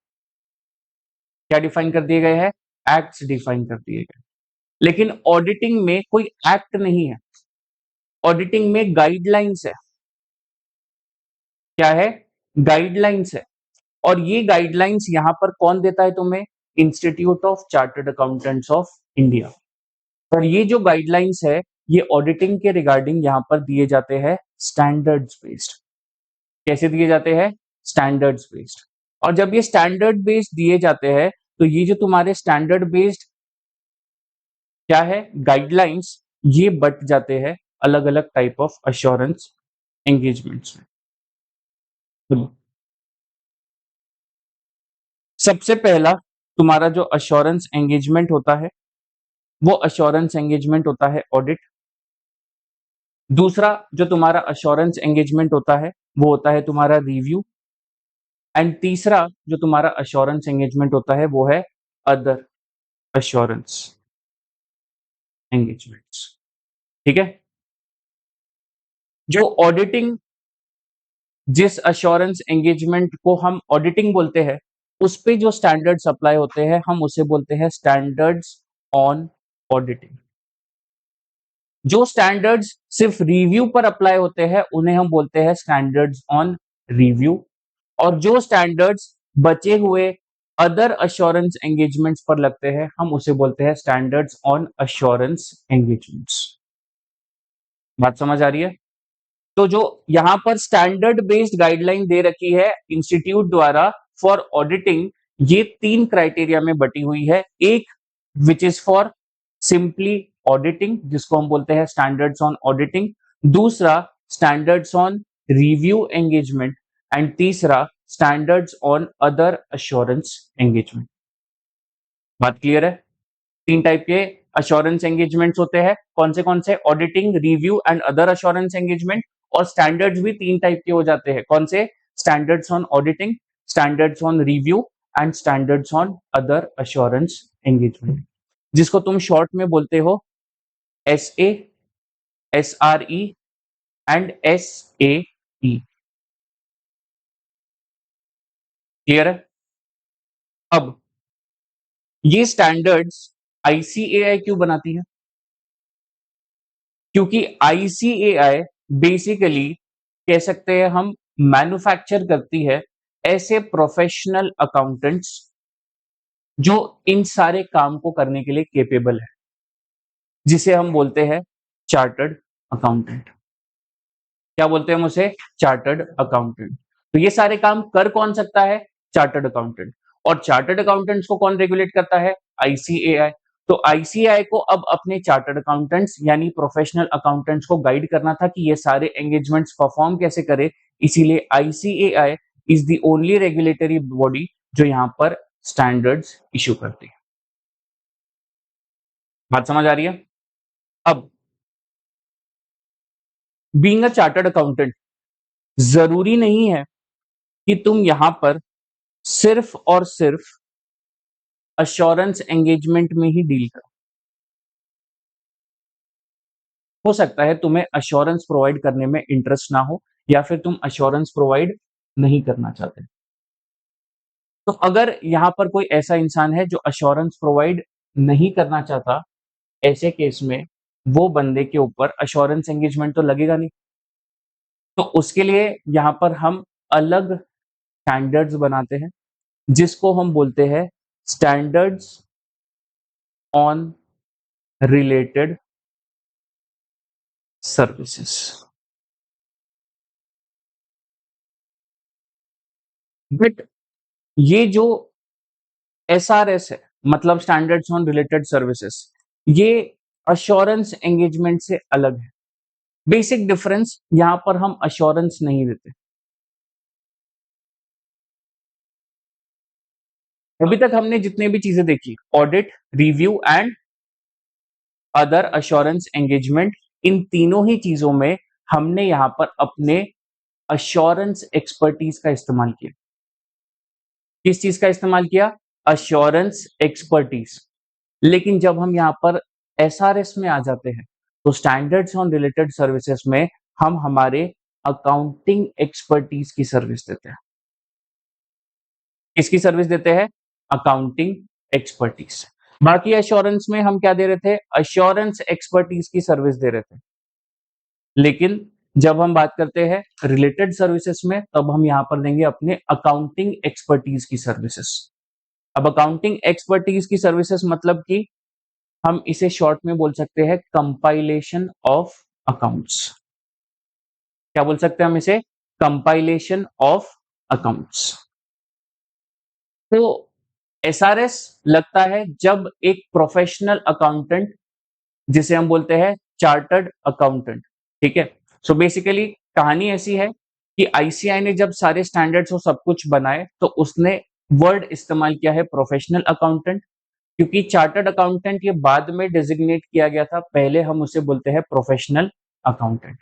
क्या डिफाइन कर दिए गए हैं? एक्ट्स डिफाइन कर दिए गए। लेकिन ऑडिटिंग में कोई एक्ट नहीं है, ऑडिटिंग में गाइडलाइंस है। क्या है? गाइडलाइंस है। और ये गाइडलाइंस यहां पर कौन देता है तुम्हें? Institute of chartered accountants of India. और ये जो गाइडलाइंस है, ये ऑडिटिंग के रिगार्डिंग यहां पर दिए जाते हैं स्टैंडर्ड्स बेस्ड। कैसे दिए जाते हैं? Standards based. और जब ये स्टैंडर्ड बेस्ड दिए जाते हैं, तो ये जो तुम्हारे स्टैंडर्ड बेस्ड क्या है, गाइडलाइंस, ये बट जाते हैं अलग अलग टाइप ऑफ अश्योरेंस एंगेजमेंट्स में। सबसे पहला तुम्हारा जो अश्योरेंस एंगेजमेंट होता है, वो अश्योरेंस एंगेजमेंट होता है ऑडिट। दूसरा जो तुम्हारा अश्योरेंस एंगेजमेंट होता है, वो होता है तुम्हारा रिव्यू। एंड तीसरा जो तुम्हारा अश्योरेंस एंगेजमेंट होता है, वो है अदर अश्योरेंस एंगेजमेंट्स। ठीक है? जो ऑडिटिंग, जिस अश्योरेंस एंगेजमेंट को हम ऑडिटिंग बोलते हैं, उस पे जो स्टैंडर्ड्स अप्लाई होते हैं, हम उसे बोलते हैं स्टैंडर्ड्स ऑन ऑडिटिंग। जो स्टैंडर्ड्स सिर्फ रिव्यू पर अप्लाई होते हैं, उन्हें हम बोलते हैं स्टैंडर्ड्स ऑन रिव्यू। और जो स्टैंडर्ड्स बचे हुए अदर अश्योरेंस एंगेजमेंट्स पर लगते हैं, हम उसे बोलते हैं स्टैंडर्ड्स ऑन अश्योरेंस एंगेजमेंट्स। बात समझ आ रही है? तो जो यहां पर स्टैंडर्ड बेस्ड गाइडलाइन दे रखी है इंस्टीट्यूट द्वारा फॉर ऑडिटिंग, ये तीन क्राइटेरिया में बटी हुई है। एक which is for simply auditing, जिसको हम बोलते हैं स्टैंडर्ड्स ऑन ऑडिटिंग। दूसरा standards on review engagement. And तीसरा standards on other assurance engagement. बात क्लियर है? तीन टाइप के अश्योरेंस एंगेजमेंट्स होते हैं। कौन से? Auditing, review and other assurance engagement. और स्टैंडर्ड्स भी तीन टाइप के हो जाते हैं। कौन से? Standards on auditing, standards on review and standards on other assurance engagement, जिसको तुम शॉर्ट में बोलते हो SA, SRE and SAE। Clear है? अब ये स्टैंडर्ड्स ICAI क्यों बनाती है? क्योंकि ICAI बेसिकली कह सकते हैं हम मैन्युफैक्चर करती है ऐसे प्रोफेशनल अकाउंटेंट्स जो इन सारे काम को करने के लिए केपेबल है, जिसे हम बोलते हैं चार्टर्ड अकाउंटेंट। क्या बोलते हैं हम उसे? Chartered accountant. तो ये सारे काम कर कौन सकता है? Chartered accountant. और चार्टर्ड अकाउंटेंट्स को कौन रेगुलेट करता है? ICAI। तो ICAI को अब अपने चार्टर्ड अकाउंटेंट्स यानी प्रोफेशनल अकाउंटेंट्स को गाइड करना था कि ये सारे एंगेजमेंट्स परफॉर्म कैसे करे, इसीलिए ICAI is the only regulatory body जो यहाँ पर स्टैंडर्ड्स इशू करती है। बात समझ आ रही है? अब बीइंग अ चार्टर्ड अकाउंटेंट जरूरी नहीं है कि तुम यहां पर सिर्फ और सिर्फ अश्योरेंस एंगेजमेंट में ही डील करो। हो सकता है तुम्हें अश्योरेंस प्रोवाइड करने में इंटरेस्ट ना हो, या फिर तुम अश्योरेंस प्रोवाइड नहीं करना चाहते। तो अगर यहां पर कोई ऐसा इंसान है जो अश्योरेंस प्रोवाइड नहीं करना चाहता, ऐसे केस में वो बंदे के ऊपर अश्योरेंस एंगेजमेंट तो लगेगा नहीं। तो उसके लिए यहां पर हम अलग स्टैंडर्ड्स बनाते हैं, जिसको हम बोलते हैं standards on related services. But ये जो SRS है, मतलब स्टैंडर्ड्स ऑन रिलेटेड सर्विसेज, ये अश्योरेंस एंगेजमेंट से अलग है। बेसिक डिफरेंस, यहां पर हम अश्योरेंस नहीं देते। अभी तक हमने जितने भी चीजें देखी, audit, review and other assurance engagement, इन तीनों ही चीजों में हमने यहां पर अपने अश्योरेंस एक्सपर्टीज का इस्तेमाल किया। किस चीज का इस्तेमाल किया? Assurance expertise. लेकिन जब हम यहाँ पर SRS में आ जाते हैं, तो स्टैंडर्ड्स ऑन रिलेटेड सर्विसेज में हम हमारे अकाउंटिंग एक्सपर्टीज की सर्विस देते हैं। किसकी सर्विस देते हैं? Accounting expertise. बाकी एश्योरेंस में हम क्या दे रहे थे? अश्योरेंस एक्सपर्टीज की सर्विस दे रहे थे। लेकिन जब हम बात करते हैं रिलेटेड सर्विसेज में, तब हम यहां पर देंगे अपने अकाउंटिंग एक्सपर्टीज की सर्विसेज। अब अकाउंटिंग एक्सपर्टीज की सर्विसेज मतलब कि हम इसे शॉर्ट में बोल सकते हैं कंपाइलेशन ऑफ अकाउंट्स। क्या बोल सकते हैं हम इसे? Compilation of accounts. तो SRS लगता है जब एक प्रोफेशनल अकाउंटेंट, जिसे हम बोलते हैं चार्टर्ड अकाउंटेंट, ठीक है। सो बेसिकली कहानी ऐसी है कि ICAI ने जब सारे स्टैंडर्ड्स और सब कुछ बनाए, तो उसने वर्ड इस्तेमाल किया है प्रोफेशनल अकाउंटेंट, क्योंकि चार्टर्ड अकाउंटेंट ये बाद में डेजिग्नेट किया गया था, पहले हम उसे बोलते हैं प्रोफेशनल अकाउंटेंट।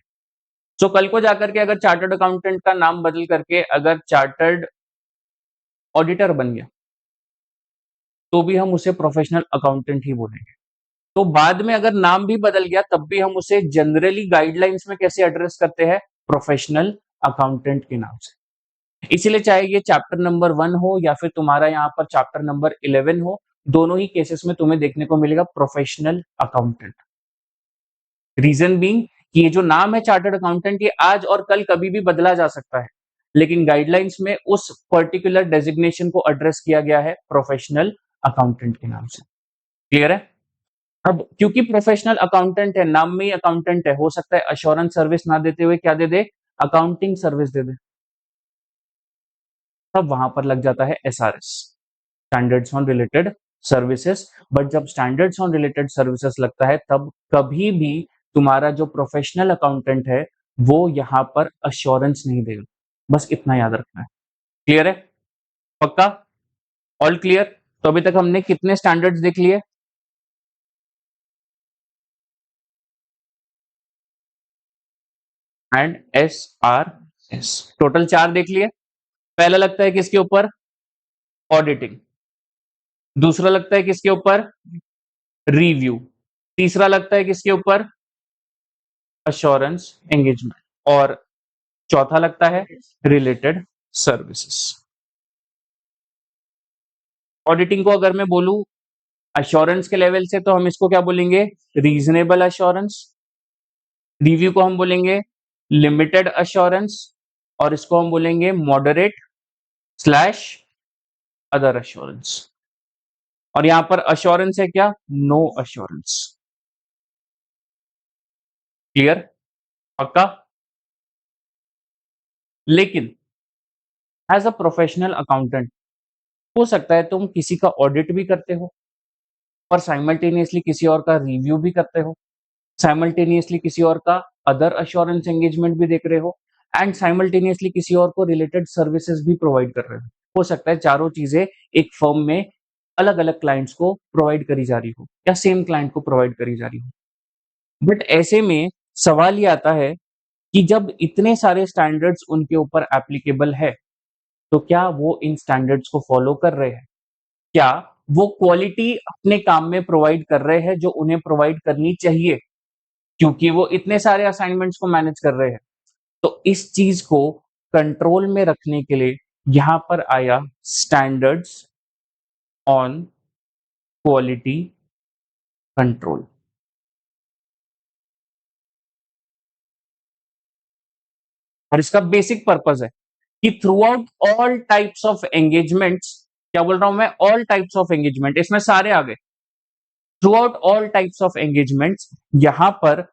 सो कल को जाकर के अगर चार्टर्ड अकाउंटेंट का नाम बदल करके अगर चार्टर्ड ऑडिटर बन गया, तो भी हम उसे प्रोफेशनल अकाउंटेंट ही बोलेंगे। तो बाद में अगर नाम भी बदल गया, तब भी हम उसे जनरली गाइडलाइंस में कैसे एड्रेस करते हैं? प्रोफेशनल अकाउंटेंट के नाम से। इसीलिए चाहे ये चैप्टर नंबर 1 हो या फिर तुम्हारा यहाँ पर चैप्टर नंबर 11 हो, दोनों ही केसेस में तुम्हें देखने को मिलेगा प्रोफेशनल अकाउंटेंट। रीजन बीइंग कि ये जो नाम है चार्टर्ड अकाउंटेंट, ये आज और कल कभी भी बदला जा सकता है, लेकिन गाइडलाइंस में उस पर्टिकुलर डेजिग्नेशन को एड्रेस किया गया है प्रोफेशनल अकाउंटेंट के नाम से। क्लियर है? अब क्योंकि प्रोफेशनल अकाउंटेंट है, नाम में ही अकाउंटेंट है, हो सकता है अश्योरेंस सर्विस ना देते हुए क्या दे दे? अकाउंटिंग सर्विस दे दे। तब वहां पर लग जाता है SRS, standards on related services. But जब स्टैंडर्ड्स ऑन रिलेटेड सर्विसेज लगता है, तब कभी भी तुम्हारा जो प्रोफेशनल अकाउंटेंट है, वो यहाँ पर अश्योरेंस नहीं देगा। बस इतना याद रखना है। क्लियर है? पक्का? All clear? तो अभी तक हमने कितने स्टैंडर्ड्स देख लिए? एंड SRS, टोटल 4 देख लिए। पहला लगता है किसके ऊपर? ऑडिटिंग। दूसरा लगता है किसके ऊपर? रिव्यू। तीसरा लगता है किसके ऊपर? Assurance engagement. और चौथा लगता है रिलेटेड सर्विसेज। ऑडिटिंग को अगर मैं बोलूं अश्योरेंस के लेवल से, तो हम इसको क्या बोलेंगे? Reasonable assurance. रिव्यू को हम बोलेंगे लिमिटेड अश्योरेंस। और इसको हम बोलेंगे मॉडरेट स्लैश अदर अश्योरेंस। और यहां पर अश्योरेंस है क्या? No assurance. क्लियर? पक्का? लेकिन एज अ प्रोफेशनल अकाउंटेंट हो सकता है तुम किसी का ऑडिट भी करते हो और साइमल्टेनियसली किसी और का रिव्यू भी करते हो, साइमल्टेनियसली किसी और का अदर अश्योरेंस एंगेजमेंट भी देख रहे हो, एंड साइमल्टेनियसली किसी और को रिलेटेड सर्विसेज भी प्रोवाइड कर रहे हो सकता है चारों चीजें एक फर्म में अलग अलग क्लाइंट्स को प्रोवाइड करी जा रही हो या सेम क्लाइंट को प्रोवाइड करी जा रही हो। बट ऐसे में सवाल ये आता है कि जब इतने सारे स्टैंडर्ड्स उनके ऊपर एप्लीकेबल है, तो क्या वो इन स्टैंडर्ड्स को फॉलो कर रहे हैं? क्या वो क्वालिटी अपने काम में प्रोवाइड कर रहे हैं जो उन्हें प्रोवाइड करनी चाहिए, क्योंकि वो इतने सारे असाइनमेंट्स को मैनेज कर रहे हैं? तो इस चीज को कंट्रोल में रखने के लिए यहां पर आया स्टैंडर्ड्स ऑन क्वालिटी कंट्रोल। और इसका बेसिक पर्पस है कि through out all types of engagements, क्या बोल रहा हूं मैं? ऑल टाइप्स ऑफ एंगेजमेंट, इसमें सारे आ गए। Through out all types of engagements, यहां पर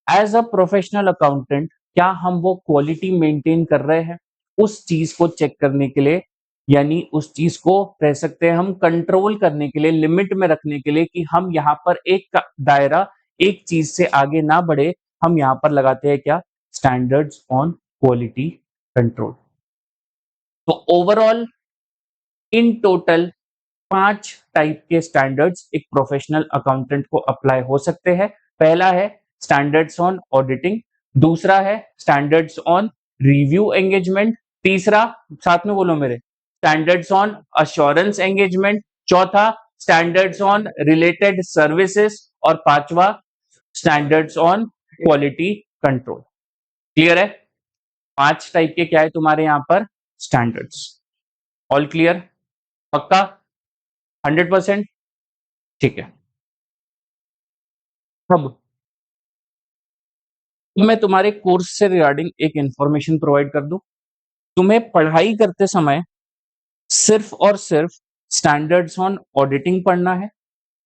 एज अ प्रोफेशनल अकाउंटेंट क्या हम वो क्वालिटी मेंटेन कर रहे हैं, उस चीज को चेक करने के लिए, यानी उस चीज को कह सकते हैं हम कंट्रोल करने के लिए, लिमिट में रखने के लिए कि हम यहाँ पर एक दायरा एक चीज से आगे ना बढ़े, हम यहाँ पर लगाते हैं क्या? Standards on quality control. तो ओवरऑल इन टोटल 5 टाइप के स्टैंडर्ड्स एक प्रोफेशनल अकाउंटेंट को अप्लाई हो सकते हैं। पहला है स्टैंडर्ड्स ऑन ऑडिटिंग, दूसरा है स्टैंडर्ड्स ऑन रिव्यू एंगेजमेंट, तीसरा, साथ में बोलो मेरे, स्टैंडर्ड्स ऑन अश्योरेंस एंगेजमेंट, चौथा स्टैंडर्ड्स ऑन रिलेटेड सर्विसेज, और पांचवा standards on quality control. Clear है? 5 टाइप के क्या है तुम्हारे यहां पर? स्टैंडर्ड्स। All clear? पक्का? 100%? ठीक है। अब मैं तुम्हारे कोर्स से रिगार्डिंग एक इंफॉर्मेशन प्रोवाइड कर दूं। तुम्हें पढ़ाई करते समय सिर्फ और सिर्फ स्टैंडर्ड्स ऑन ऑडिटिंग पढ़ना है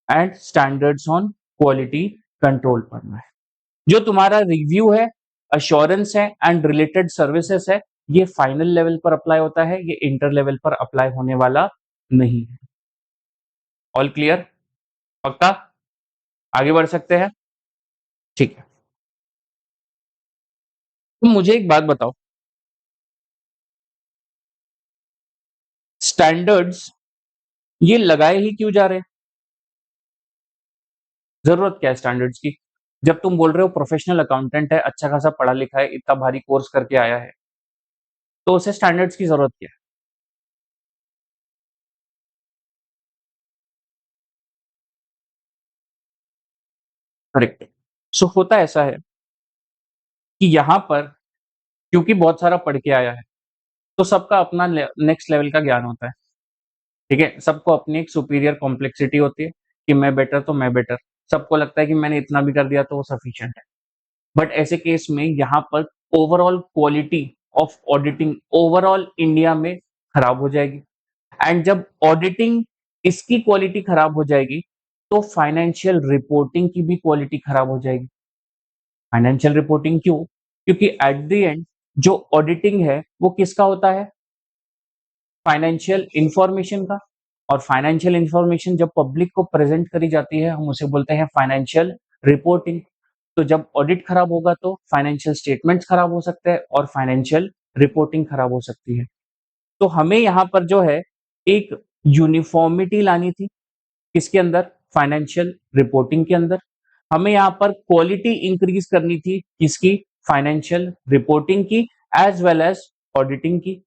and standards on quality control पढ़ना है। जो तुम्हारा रिव्यू है, अश्योरेंस है एंड रिलेटेड सर्विसेज है, ये फाइनल लेवल पर अप्लाई होता है, ये इंटर लेवल पर अप्लाई होने वाला नहीं है। All clear? पक्का? आगे बढ़ सकते हैं? ठीक है। तो मुझे एक बात बताओ, स्टैंडर्ड्स ये लगाए ही क्यों जा रहे हैं? जरूरत क्या है स्टैंडर्ड्स की? जब तुम बोल रहे हो प्रोफेशनल अकाउंटेंट है, अच्छा खासा पढ़ा लिखा है, इतना भारी कोर्स करके आया है, तो उसे स्टैंडर्ड्स की जरूरत क्या है? करेक्ट। सो होता ऐसा है कि यहाँ पर क्योंकि बहुत सारा पढ़ के आया है, तो सबका अपना नेक्स्ट लेवल का ज्ञान होता है। ठीक है, सबको अपनी एक सुपीरियर कॉम्प्लेक्सिटी होती है कि मैं बेटर तो मैं बेटर। सबको लगता है कि मैंने इतना भी कर दिया तो वो सफिशिएंट है। बट ऐसे केस में यहाँ पर overall quality of auditing overall India में खराब हो जाएगी। एंड जब ऑडिटिंग इसकी क्वालिटी खराब हो जाएगी, तो फाइनेंशियल रिपोर्टिंग की भी क्वालिटी खराब हो जाएगी। फाइनेंशियल रिपोर्टिंग क्यों? क्योंकि एट द एंड जो ऑडिटिंग है वो किसका होता है? फाइनेंशियल इंफॉर्मेशन का। और फाइनेंशियल इंफॉर्मेशन जब पब्लिक को प्रेजेंट करी जाती है, हम उसे बोलते हैं फाइनेंशियल रिपोर्टिंग। तो जब ऑडिट खराब होगा तो फाइनेंशियल स्टेटमेंट्स खराब हो सकते हैं और फाइनेंशियल रिपोर्टिंग खराब हो सकती है। तो हमें यहाँ पर जो है एक यूनिफॉर्मिटी लानी थी, किसके अंदर? फाइनेंशियल रिपोर्टिंग के अंदर। हमें यहाँ पर क्वालिटी इंक्रीज करनी थी, किसकी? फाइनेंशियल रिपोर्टिंग की एज वेल एज ऑडिटिंग की।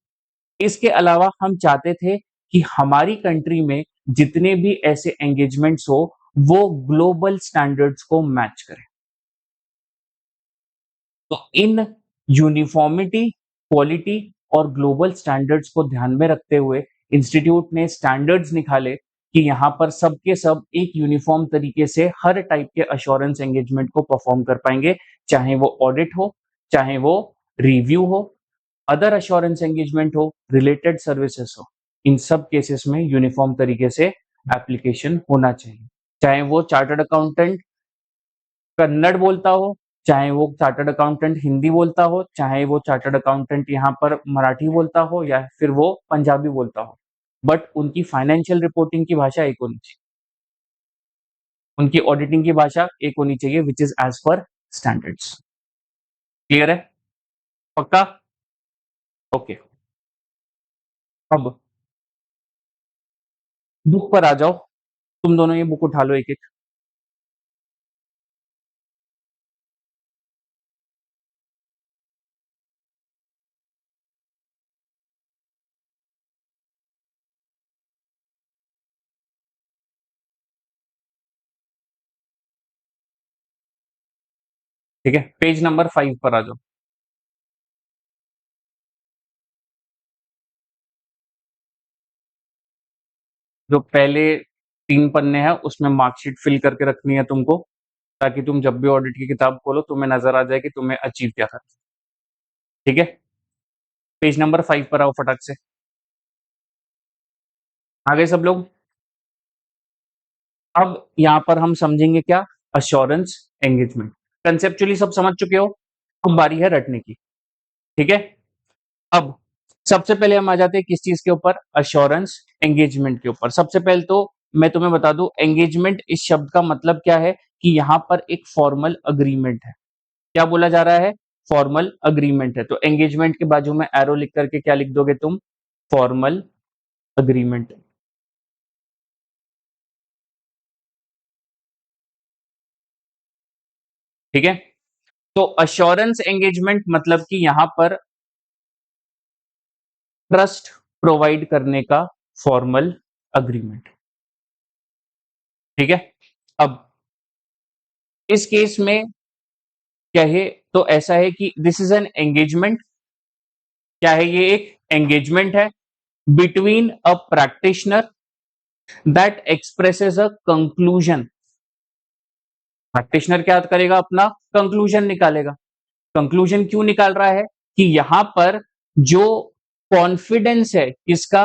इसके अलावा हम चाहते थे कि हमारी कंट्री में जितने भी ऐसे एंगेजमेंट्स हो वो ग्लोबल स्टैंडर्ड्स को मैच करें। तो इन यूनिफॉर्मिटी, क्वालिटी और ग्लोबल स्टैंडर्ड्स को ध्यान में रखते हुए इंस्टीट्यूट ने स्टैंडर्ड्स निकाले कि यहाँ पर सब के सब एक यूनिफॉर्म तरीके से हर टाइप के अश्योरेंस एंगेजमेंट को परफॉर्म कर पाएंगे, चाहे वो ऑडिट हो, चाहे वो रिव्यू हो, अदर अश्योरेंस एंगेजमेंट हो, रिलेटेड सर्विसेज हो। इन सब केसेस में यूनिफॉर्म तरीके से एप्लीकेशन होना चाहिए, चाहे वो चार्टर्ड अकाउंटेंट कन्नड़ बोलता हो, चाहे वो चार्टर्ड अकाउंटेंट हिंदी बोलता हो, चाहे वो चार्टर्ड अकाउंटेंट यहाँ पर मराठी बोलता हो या फिर वो पंजाबी बोलता हो, बट उनकी फाइनेंशियल रिपोर्टिंग की भाषा एक होनी चाहिए, उनकी ऑडिटिंग की भाषा एक होनी चाहिए, which is as per standards. Clear है? पक्का? ओके। अब बुक पर आ जाओ, तुम दोनों ये बुक उठा लो एक एक। ठीक है, पेज नंबर 5 पर आ जाओ। जो पहले 3 पन्ने हैं उसमें मार्कशीट फिल करके रखनी है तुमको, ताकि तुम जब भी ऑडिट की किताब खोलो तुम्हें नजर आ जाए कि तुम्हें अचीव क्या करना है। ठीक है, पेज नंबर 5 पर आओ फटाक से। आ गए सब लोग? अब यहाँ पर हम समझेंगे क्या? Assurance engagement. कंसेप्चुअली सब समझ चुके हो, अब बारी है रटने की। ठीक है, अब सबसे पहले हम आ जाते हैं किस चीज के ऊपर? अश्योरेंस एंगेजमेंट के ऊपर। सबसे पहले तो मैं तुम्हें बता दूं एंगेजमेंट इस शब्द का मतलब क्या है, कि यहाँ पर एक फॉर्मल अग्रीमेंट है। क्या बोला जा रहा है? फॉर्मल अग्रीमेंट है। तो एंगेजमेंट के बाजू में एरो लिख करके क्या लिख दोगे तुम? Formal agreement. ठीक है, तो अश्योरेंस एंगेजमेंट मतलब कि यहां पर ट्रस्ट प्रोवाइड करने का फॉर्मल अग्रीमेंट। ठीक है, अब इस केस में कहे तो ऐसा है कि दिस इज एन एंगेजमेंट। क्या है ये? एक एंगेजमेंट है between a practitioner that expresses a conclusion. Practitioner क्या करेगा? अपना कंक्लूजन निकालेगा। कंक्लूजन क्यों निकाल रहा है? कि यहां पर जो कॉन्फिडेंस है किसका?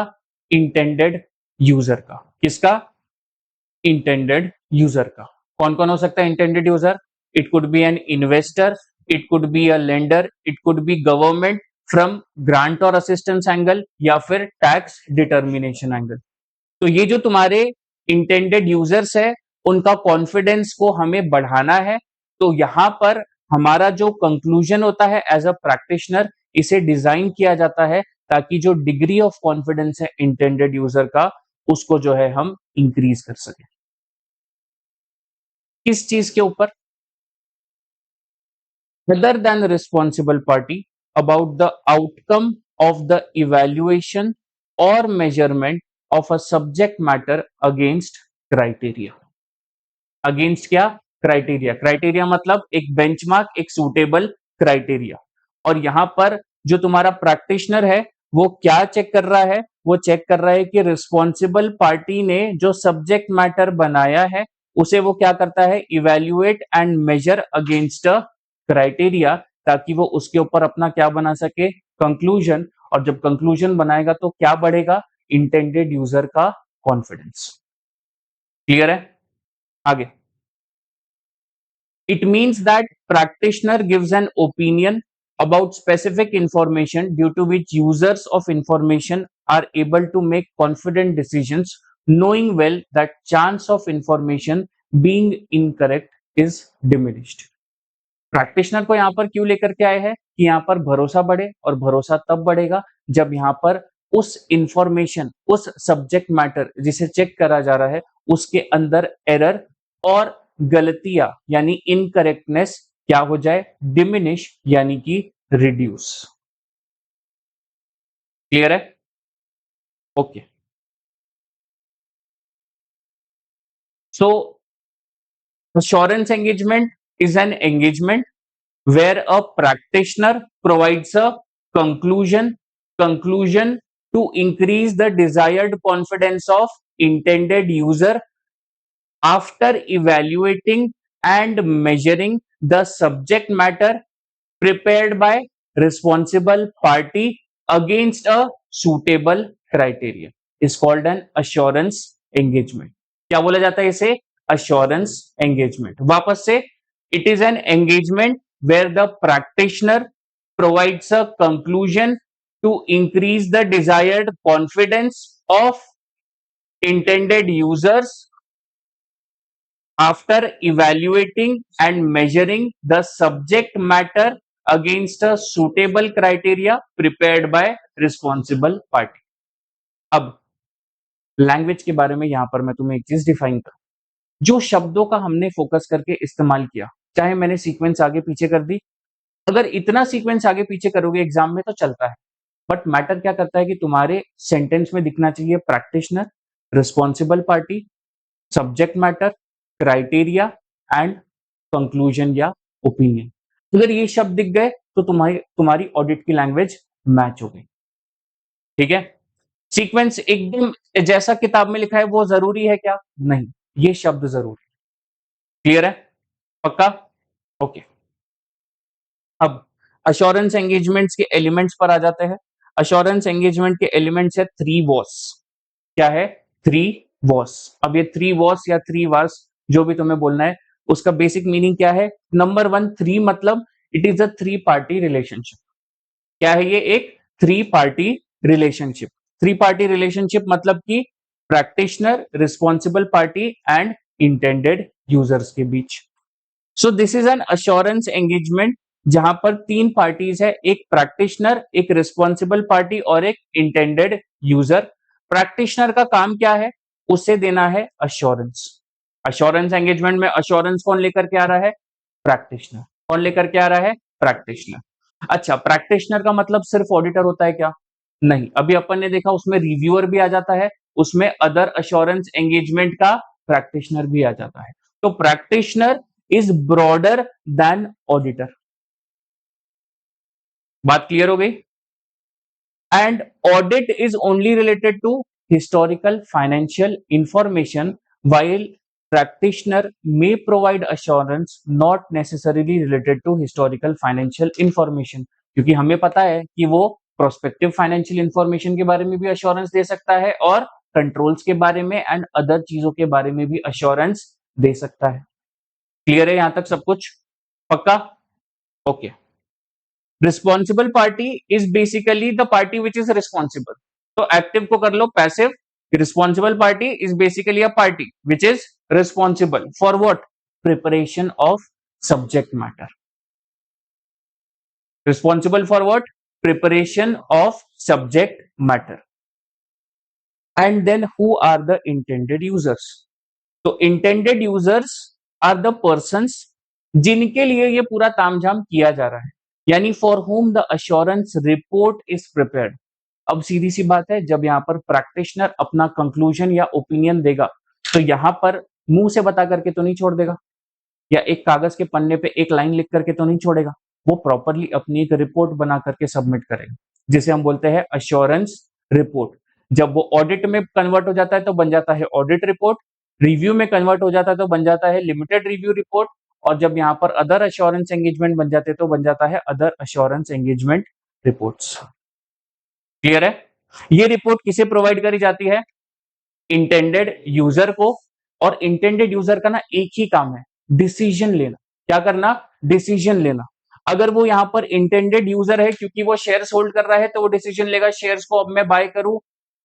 इंटेंडेड यूजर का। किसका? इंटेंडेड यूजर का। कौन कौन हो सकता है intended user? It could be an investor, it could be a lender, it could be government from grant और असिस्टेंस एंगल, या फिर टैक्स डिटर्मिनेशन एंगल। तो ये जो तुम्हारे इंटेंडेड यूजर्स है उनका कॉन्फिडेंस को हमें बढ़ाना है। तो यहां पर हमारा जो कंक्लूजन होता है एज अ प्रैक्टिशनर, इसे डिजाइन किया जाता है ताकि जो डिग्री ऑफ कॉन्फिडेंस है इंटेंडेड यूजर का, उसको जो है हम इंक्रीज कर सके। किस चीज के ऊपर? Other than responsible party about the outcome of the evaluation or measurement of a subject matter against criteria। Against क्या? क्राइटेरिया। क्राइटेरिया मतलब एक बेंचमार्क, एक सूटेबल क्राइटेरिया। और यहां पर जो तुम्हारा प्रैक्टिशनर है वो क्या चेक कर रहा है? वो चेक कर रहा है कि रिस्पॉन्सिबल पार्टी ने जो सब्जेक्ट मैटर बनाया है उसे वो क्या करता है? Evaluate and measure against a criteria, ताकि वो उसके ऊपर अपना क्या बना सके? कंक्लूजन। और जब कंक्लूजन बनाएगा तो क्या बढ़ेगा? इंटेंडेड यूजर का कॉन्फिडेंस। क्लियर है? आगे। It means that practitioner gives an opinion about specific information due to which users of information are able to make confident decisions, knowing well that chance of information being incorrect is diminished। Practitioner को यहाँ पर क्यों लेकर के आए हैं? कि यहाँ पर भरोसा बढ़े, और भरोसा तब बढ़ेगा जब यहाँ पर उस इंफॉर्मेशन, उस सब्जेक्ट मैटर जिसे चेक करा जा रहा है उसके अंदर एरर और गलतियां यानी इनकरेक्टनेस क्या हो जाए? डिमिनिश यानी कि रिड्यूस। क्लियर है? Okay, so assurance engagement is an engagement where a practitioner provides a conclusion to increase the desired confidence of intended user after evaluating and measuring the subject matter prepared by responsible party against a suitable criteria is called an assurance engagement. क्या बोला जाता है इसे? assurance engagement. वापस से, it is an engagement where the practitioner provides a conclusion to increase the desired confidence of intended users after evaluating and measuring the subject matter against a suitable criteria prepared by responsible party. अब language के बारे में यहां पर मैं तुम्हें एक चीज डिफाइन करूं, जो शब्दों का हमने फोकस करके इस्तेमाल किया, चाहे मैंने सीक्वेंस आगे पीछे कर दी, अगर इतना सीक्वेंस आगे पीछे करोगे एग्जाम में तो चलता है, बट मैटर क्या करता है कि तुम्हारे सेंटेंस में दिखना चाहिए practitioner, responsible party, subject matter, criteria and conclusion या ओपिनियन। अगर ये शब्द दिख गए तो तुम्हारी तुम्हारी ऑडिट की लैंग्वेज मैच हो गई। ठीक है, सीक्वेंस एकदम जैसा किताब में लिखा है वो जरूरी है क्या? नहीं, ये शब्द जरूरी। क्लियर है? पक्का? ओके। अब अश्योरेंस एंगेजमेंट्स के एलिमेंट्स पर आ जाते हैं। अश्योरेंस एंगेजमेंट के एलिमेंट्स है थ्री वॉस। क्या है? थ्री वॉस। अब ये थ्री वॉस या थ्री वास जो भी तुम्हें बोलना है, उसका बेसिक मीनिंग क्या है? नंबर वन, थ्री मतलब it is a three party relationship. क्या है ये? एक three party relationship. Three party relationship मतलब कि practitioner, responsible party and intended users के बीच। So this is an assurance engagement जहां पर तीन पार्टीज है, एक प्रैक्टिशनर, एक रिस्पॉन्सिबल पार्टी और एक इंटेंडेड यूजर। प्रैक्टिशनर का काम क्या है? उसे देना है अश्योरेंस। अश्योरेंस एंगेजमेंट में अश्योरेंस कौन लेकर के आ रहा है? प्रैक्टिशनर। कौन लेकर के आ रहा है? प्रैक्टिशनर। अच्छा, प्रैक्टिशनर का मतलब सिर्फ ऑडिटर होता है क्या? नहीं, अभी अपन ने देखा उसमें रिव्यूअर भी आ जाता है, उसमें अदर अश्योरेंस एंगेजमेंट का प्रैक्टिशनर भी आ जाता है। तो practitioner is broader than auditor. बात क्लियर हो गई? And audit is only related to historical financial information while practitioner may provide assurance not necessarily related to historical financial information, क्योंकि हमें पता है कि वो प्रोस्पेक्टिव फाइनेंशियल इंफॉर्मेशन के बारे में भी अश्योरेंस दे सकता है और कंट्रोल्स के बारे में एंड अदर चीजों के बारे में भी अश्योरेंस दे सकता है। क्लियर है यहां तक सब कुछ? पक्का? Okay. Responsible party is basically the party which is responsible. तो एक्टिव को कर लो passive. Responsible party is basically a party which is responsible for what? Preparation of subject matter. Responsible for what? Preparation of subject matter. And then who are the intended users? तो intended users are the persons जिनके लिए ये पूरा तामझाम किया जा रहा है, यानी for home the assurance report is prepared. अब सीधी सी बात है, जब यहां पर प्रैक्टिशनर अपना कंक्लूजन या ओपिनियन देगा तो यहां पर मुंह से बता करके तो नहीं छोड़ देगा, या एक कागज के पन्ने पे एक लाइन लिख करके तो नहीं छोड़ेगा। वो प्रॉपरली अपनी एक रिपोर्ट बना करके सबमिट करेगा, जिसे हम बोलते हैं अश्योरेंस रिपोर्ट। जब वो ऑडिट में कन्वर्ट हो जाता है तो बन जाता है ऑडिट रिपोर्ट, रिव्यू में कन्वर्ट हो जाता है तो बन जाता है लिमिटेड रिव्यू रिपोर्ट, और जब यहाँ पर अदर अश्योरेंस एंगेजमेंट बन जाते हैं तो बन जाता है other assurance engagement reports. Clear है? ये रिपोर्ट किसे प्रोवाइड करी जाती है? इंटेंडेड यूजर को। और इंटेंडेड यूजर का ना एक ही काम है, डिसीजन लेना। क्या करना? डिसीजन लेना। अगर वो यहां पर इंटेंडेड यूजर है, क्योंकि वो शेयर्स होल्ड कर रहा है, तो वो डिसीजन लेगा शेयर्स को अब मैं बाय करूं,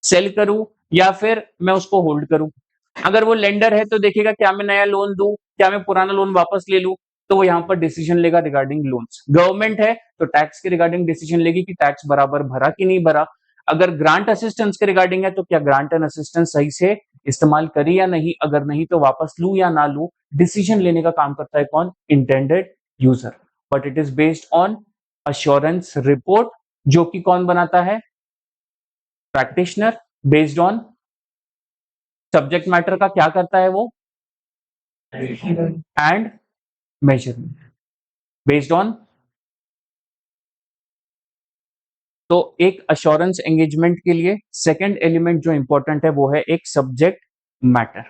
सेल करूं, या फिर मैं उसको होल्ड करूं। अगर वो लेंडर है तो देखेगा क्या मैं नया लोन दूं, क्या मैं पुराना लोन वापस ले लूं, तो वो यहाँ पर डिसीजन लेगा रिगार्डिंग लोन्स। गवर्नमेंट है तो टैक्स के रिगार्डिंग डिसीजन लेगी कि टैक्स बराबर भरा कि नहीं भरा। अगर ग्रांट असिस्टेंस के रिगार्डिंग है तो क्या ग्रांट एंड असिस्टेंस सही से इस्तेमाल करी या नहीं, अगर नहीं तो वापस लू या ना लू। डिसीजन लेने का काम करता है कौन? Intended user. But it is based on assurance report, जो कि कौन बनाता है? Practitioner, based on subject matter का क्या करता है वो, एंड मेजरमेंट बेस्ड ऑन। तो एक अश्योरेंस एंगेजमेंट के लिए सेकंड एलिमेंट जो इंपॉर्टेंट है वो है एक सब्जेक्ट मैटर,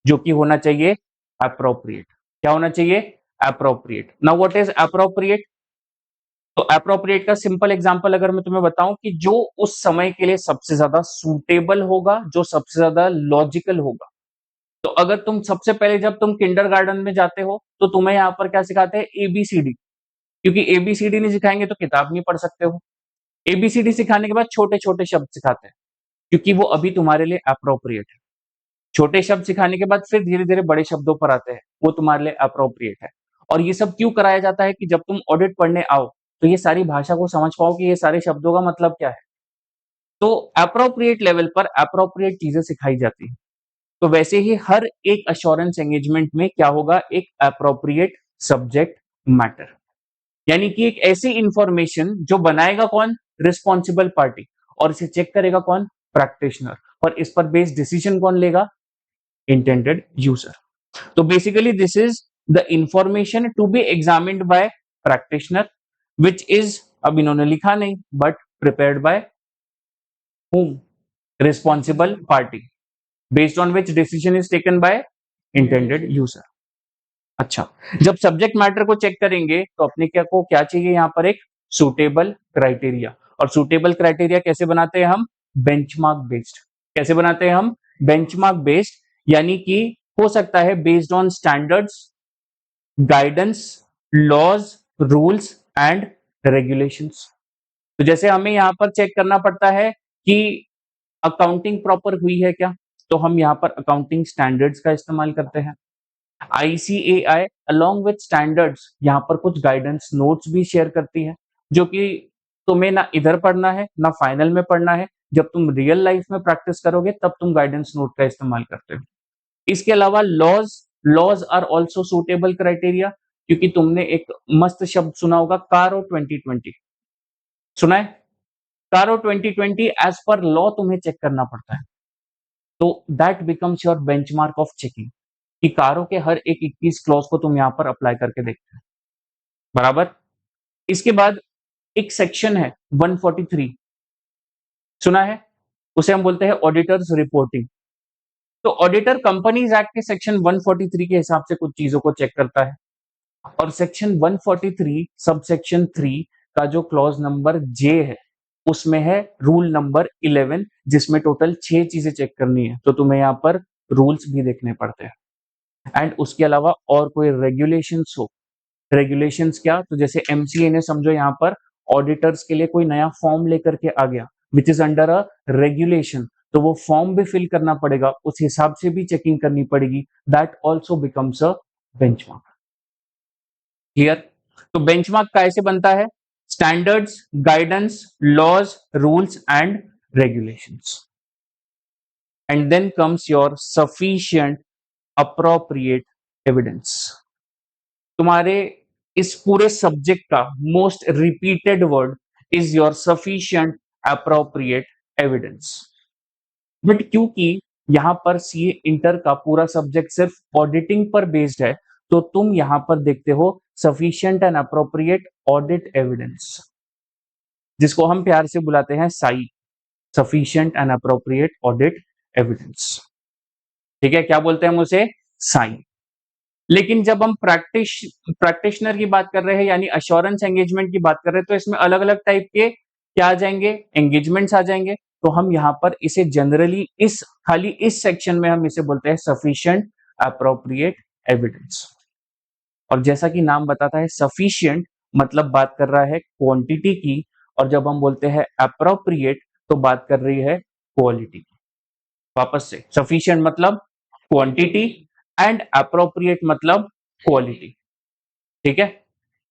जो कि होना चाहिए अप्रोप्रिएट। क्या होना चाहिए, appropriate. Now what is appropriate? तो अप्रोप्रिएट का सिंपल एग्जांपल अगर मैं तुम्हें बताऊं कि जो उस समय के लिए सबसे ज्यादा सूटेबल होगा, जो सबसे ज्यादा लॉजिकल होगा। तो अगर तुम सबसे पहले जब तुम किंडरगार्टन में जाते हो तो तुम्हें यहाँ पर क्या सिखाते हैं, एबीसीडी। क्योंकि एबीसीडी नहीं सिखाएंगे तो किताब नहीं पढ़ सकते हो। एबीसीडी सिखाने के बाद छोटे छोटे शब्द सिखाते हैं, क्योंकि वो अभी तुम्हारे लिए अप्रोप्रिएट है। छोटे शब्द सिखाने के बाद फिर धीरे धीरे बड़े शब्दों पर आते हैं, वो तुम्हारे लिए अप्रोप्रिएट है। और ये सब क्यों कराया जाता है कि जब तुम ऑडिट पढ़ने आओ तो ये सारी भाषा को समझ पाओ कि ये सारे शब्दों का मतलब क्या है। तो अप्रोप्रिएट लेवल पर अप्रोप्रिएट चीजें सिखाई जाती है। तो वैसे ही हर एक अश्योरेंस एंगेजमेंट में क्या होगा, एक अप्रोप्रिएट सब्जेक्ट मैटर, यानी कि एक ऐसी इंफॉर्मेशन जो बनाएगा कौन, रिस्पॉन्सिबल पार्टी, और इसे चेक करेगा कौन, प्रैक्टिशनर, और इस पर बेस्ड डिसीजन कौन लेगा, इंटेंडेड यूजर। तो basically this is the information to be examined by practitioner, which is, अब इन्होंने लिखा नहीं, but prepared by whom, responsible party, based on which decision is taken by intended user। अच्छा, जब subject matter को check करेंगे तो अपने क्या को क्या चाहिए, यहाँ पर एक सुटेबल क्राइटेरिया। और सुटेबल क्राइटेरिया कैसे बनाते हैं हम, बेंचमार्क बेस्ड। कैसे बनाते हैं हम, बेंचमार्क बेस्ड, यानी कि हो सकता है based on standards, guidance, laws, rules and regulations. तो जैसे हमें यहाँ पर चेक करना पड़ता है कि अकाउंटिंग प्रॉपर हुई है क्या, तो हम यहाँ पर अकाउंटिंग स्टैंडर्ड्स का इस्तेमाल करते हैं। आईसीएआई अलोंग विद स्टैंडर्ड्स यहाँ पर कुछ गाइडेंस नोट्स भी शेयर करती है, जो कि तुम्हें ना इधर पढ़ना है ना फाइनल में पढ़ना है। जब तुम रियल लाइफ में प्रैक्टिस करोगे तब तुम गाइडेंस नोट का इस्तेमाल करते हो। इसके अलावा laws, laws are also suitable criteria, क्योंकि तुमने एक मस्त शब्द सुना होगा, कारो 2020, सुना है? कारो 2020 एज पर लॉ तुम्हें चेक करना पड़ता है। तो that becomes your benchmark of checking, कि कारों के हर एक 21 क्लॉज को तुम यहाँ पर अप्लाई करके देखते हैं, बराबर। इसके बाद एक सेक्शन है 143, सुना है? उसे हम बोलते हैं ऑडिटर्स रिपोर्टिंग। तो ऑडिटर कंपनीज एक्ट के सेक्शन 143 के हिसाब से कुछ चीजों को चेक करता है। और सेक्शन 143 सब सेक्शन 3 का जो क्लॉज नंबर जे है, उसमें है रूल नंबर 11, जिसमें टोटल 6 चीजें चेक करनी है। तो तुम्हें यहाँ पर रूल्स भी देखने पड़ते हैं। एंड उसके अलावा और कोई रेगुलेशंस हो, रेगुलेशंस क्या, तो जैसे एमसीए ने समझो यहाँ पर ऑडिटर्स के लिए कोई नया फॉर्म लेकर के आ गया which is under a regulation, तो वो फॉर्म भी फिल करना पड़ेगा, उस हिसाब से भी चेकिंग करनी पड़ेगी। That also becomes a benchmark. Clear? तो बेंचमार्क कैसे बनता है, standards, guidance, laws, rules and regulations. And then comes your sufficient appropriate evidence. तुम्हारे इस पूरे सब्जेक्ट का most repeated word is your sufficient appropriate evidence. But क्योंकि यहां पर सीए इंटर का पूरा सब्जेक्ट सिर्फ ऑडिटिंग पर बेस्ड है, तो तुम यहां पर देखते हो sufficient and appropriate audit evidence, जिसको हम प्यार से बुलाते हैं Sai, sufficient and appropriate audit evidence. ठीक है, क्या बोलते हैं हम उसे, साई। लेकिन जब हम प्रैक्टिशनर की बात कर रहे हैं, यानी अश्योरेंस एंगेजमेंट की बात कर रहे हैं, तो इसमें अलग अलग टाइप के क्या आ जाएंगे, एंगेजमेंट्स आ जाएंगे। तो हम यहाँ पर इसे जनरली इस खाली इस सेक्शन में हम इसे बोलते हैं सफिशिएंट अप्रोप्रिएट एविडेंस। और जैसा कि नाम बताता है, सफिशिएंट मतलब बात कर रहा है क्वांटिटी की, और जब हम बोलते हैं अप्रोप्रिएट तो बात कर रही है क्वालिटी की। वापस से, सफिशिएंट मतलब क्वांटिटी एंड अप्रोप्रिएट मतलब क्वालिटी। ठीक है,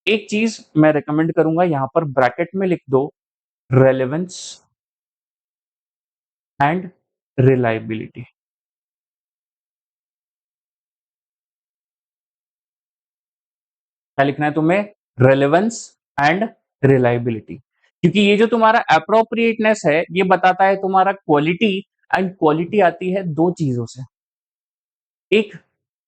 एक चीज मैं रेकमेंड करूंगा, यहां पर ब्रैकेट में लिख दो, रेलेवेंस एंड रिलायबिलिटी। क्या लिखना है तुम्हें, रेलेवेंस एंड रिलायबिलिटी। क्योंकि ये जो तुम्हारा अप्रोप्रिएटनेस है, ये बताता है तुम्हारा क्वालिटी एंड क्वालिटी आती है दो चीजों से, एक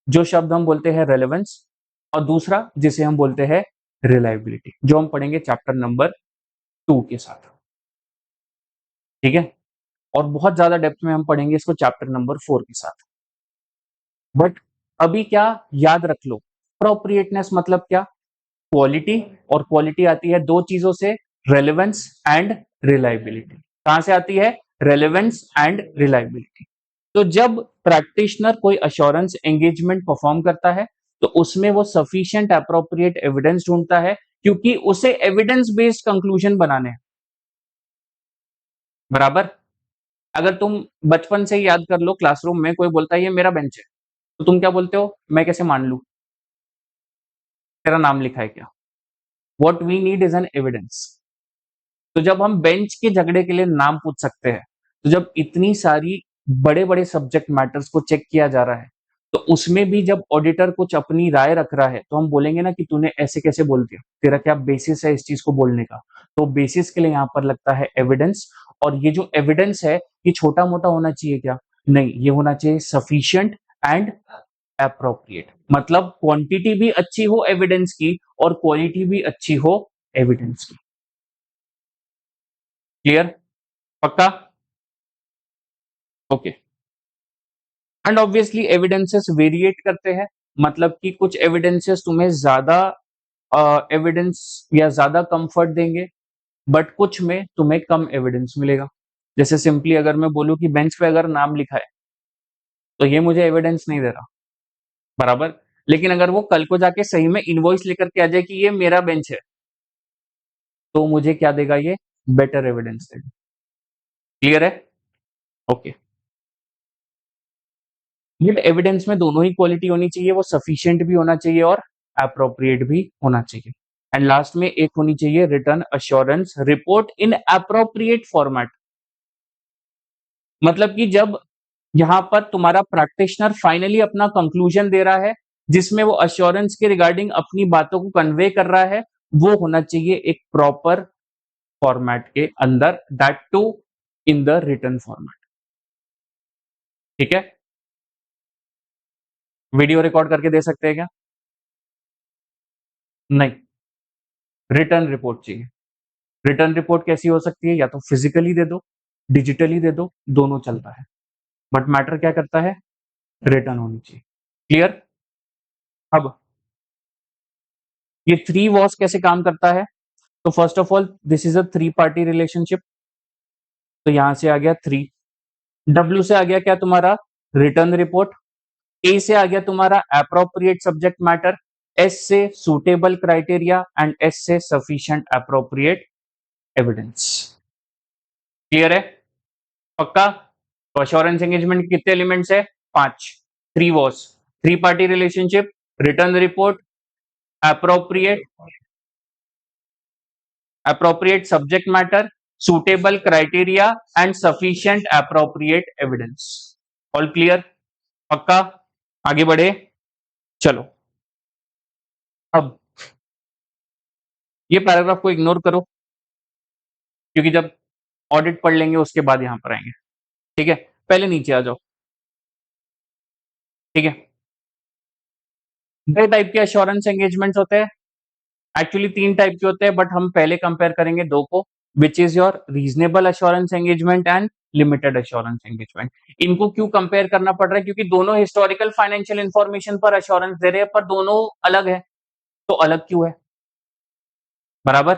जो शब्द हम बोलते हैं रेलेवेंस, और दूसरा जिसे हम बोलते हैं रिलायबिलिटी, जो हम पढ़ेंगे चैप्टर नंबर 2 के साथ। ठीक है, और बहुत ज्यादा डेप्थ में हम पढ़ेंगे इसको चैप्टर नंबर 4 के साथ। बट अभी क्या याद रख लो, अप्रोप्रिएटनेस मतलब क्या, क्वालिटी, और क्वालिटी आती है दो चीजों से, रेलेवेंस एंड रिलायबिलिटी। कहां से आती है, रेलेवेंस एंड रिलायबिलिटी। तो जब प्रैक्टिशनर कोई अश्योरेंस एंगेजमेंट परफॉर्म करता है तो उसमें वो सफिशिएंट अप्रोप्रिएट एविडेंस ढूंढता है, क्योंकि उसे एविडेंस बेस्ड कंक्लूजन बनाने हैं। बराबर, अगर तुम बचपन से ही याद कर लो, क्लासरूम में कोई बोलता है ये मेरा बेंच है, तो तुम क्या बोलते हो, मैं कैसे मान लू, तेरा नाम लिखा है क्या। What we need is an evidence. तो जब हम बेंच के झगड़े के लिए नाम पूछ सकते हैं, तो जब इतनी सारी बड़े बड़े सब्जेक्ट मैटर्स को चेक किया जा रहा है, तो उसमें भी जब ऑडिटर कुछ अपनी राय रख रहा है, तो हम बोलेंगे ना कि तूने ऐसे कैसे बोल दिया, तेरा क्या बेसिस है इस चीज को बोलने का। तो बेसिस के लिए यहाँ पर लगता है एविडेंस, और ये जो एविडेंस है ये छोटा मोटा होना चाहिए क्या, नहीं, ये होना चाहिए सफिशियंट एंड अप्रोप्रिएट, मतलब क्वांटिटी भी अच्छी हो एविडेंस की और क्वालिटी भी अच्छी हो एविडेंस की। क्लियर, पक्का, okay. And obviously evidences variate करते हैं, मतलब कि कुछ एविडेंसेस तुम्हें ज्यादा एविडेंस या ज्यादा कंफर्ट देंगे, बट कुछ में तुम्हें कम एविडेंस मिलेगा। जैसे सिंपली अगर मैं बोलूं कि बेंच पे अगर नाम लिखा है, तो ये मुझे एविडेंस नहीं दे रहा, बराबर। लेकिन अगर वो कल को जाके सही में इनवॉइस लेकर के आ जाए कि ये मेरा बेंच है, तो मुझे क्या देगा, ये बेटर एविडेंस देगा। क्लियर है, ओके। ये एविडेंस में दोनों ही क्वालिटी होनी चाहिए, वो सफिशिएंट भी होना चाहिए और अप्रोप्रिएट भी होना चाहिए। एंड लास्ट में एक होनी चाहिए return assurance report in appropriate format, मतलब कि जब यहां पर तुम्हारा प्रैक्टिशनर फाइनली अपना कंक्लूजन दे रहा है, जिसमें वो अश्योरेंस के रिगार्डिंग अपनी बातों को कन्वे कर रहा है, वो होना चाहिए एक प्रॉपर फॉर्मेट के अंदर, that too in the return format. ठीक है, वीडियो रिकॉर्ड करके दे सकते हैं क्या, नहीं, रिटर्न रिपोर्ट चाहिए। रिटर्न रिपोर्ट कैसी हो सकती है, या तो फिजिकली दे दो, डिजिटली दे दो, दोनों चलता है, बट मैटर क्या करता है, रिटर्न होनी चाहिए। क्लियर, अब ये थ्री वॉस कैसे काम करता है, तो first of all this is a three party relationship, तो यहां से आ गया थ्री, डब्ल्यू से आ गया क्या तुम्हारा रिटर्न रिपोर्ट, ए से आ गया तुम्हारा अप्रोप्रिएट सब्जेक्ट मैटर, एस से सुटेबल क्राइटेरिया, एंड एस से सफिशिएंट अप्रोप्रिएट एविडेंस। क्लियर है, पक्का। तो अश्योरेंस एंगेजमेंट के कितने एलिमेंट्स है, पांच, थ्री वॉस, three party relationship, return report, appropriate appropriate subject matter, suitable criteria, and sufficient appropriate evidence. All clear, पक्का, आगे बढ़े, चलो। अब ये पैराग्राफ को इग्नोर करो, क्योंकि जब ऑडिट पढ़ लेंगे उसके बाद यहां पर आएंगे। ठीक है, पहले नीचे आ जाओ। ठीक है, दो टाइप के अश्योरेंस एंगेजमेंट्स होते हैं, एक्चुअली तीन टाइप के होते हैं, बट हम पहले कंपेयर करेंगे दो को, which is your reasonable assurance engagement and limited assurance engagement. इनको क्यों कंपेयर करना पड़ रहा है, क्योंकि दोनों हिस्टोरिकल फाइनेंशियल इंफॉर्मेशन पर अश्योरेंस दे रहे हैं, पर दोनों अलग है। तो अलग क्यों है, बराबर।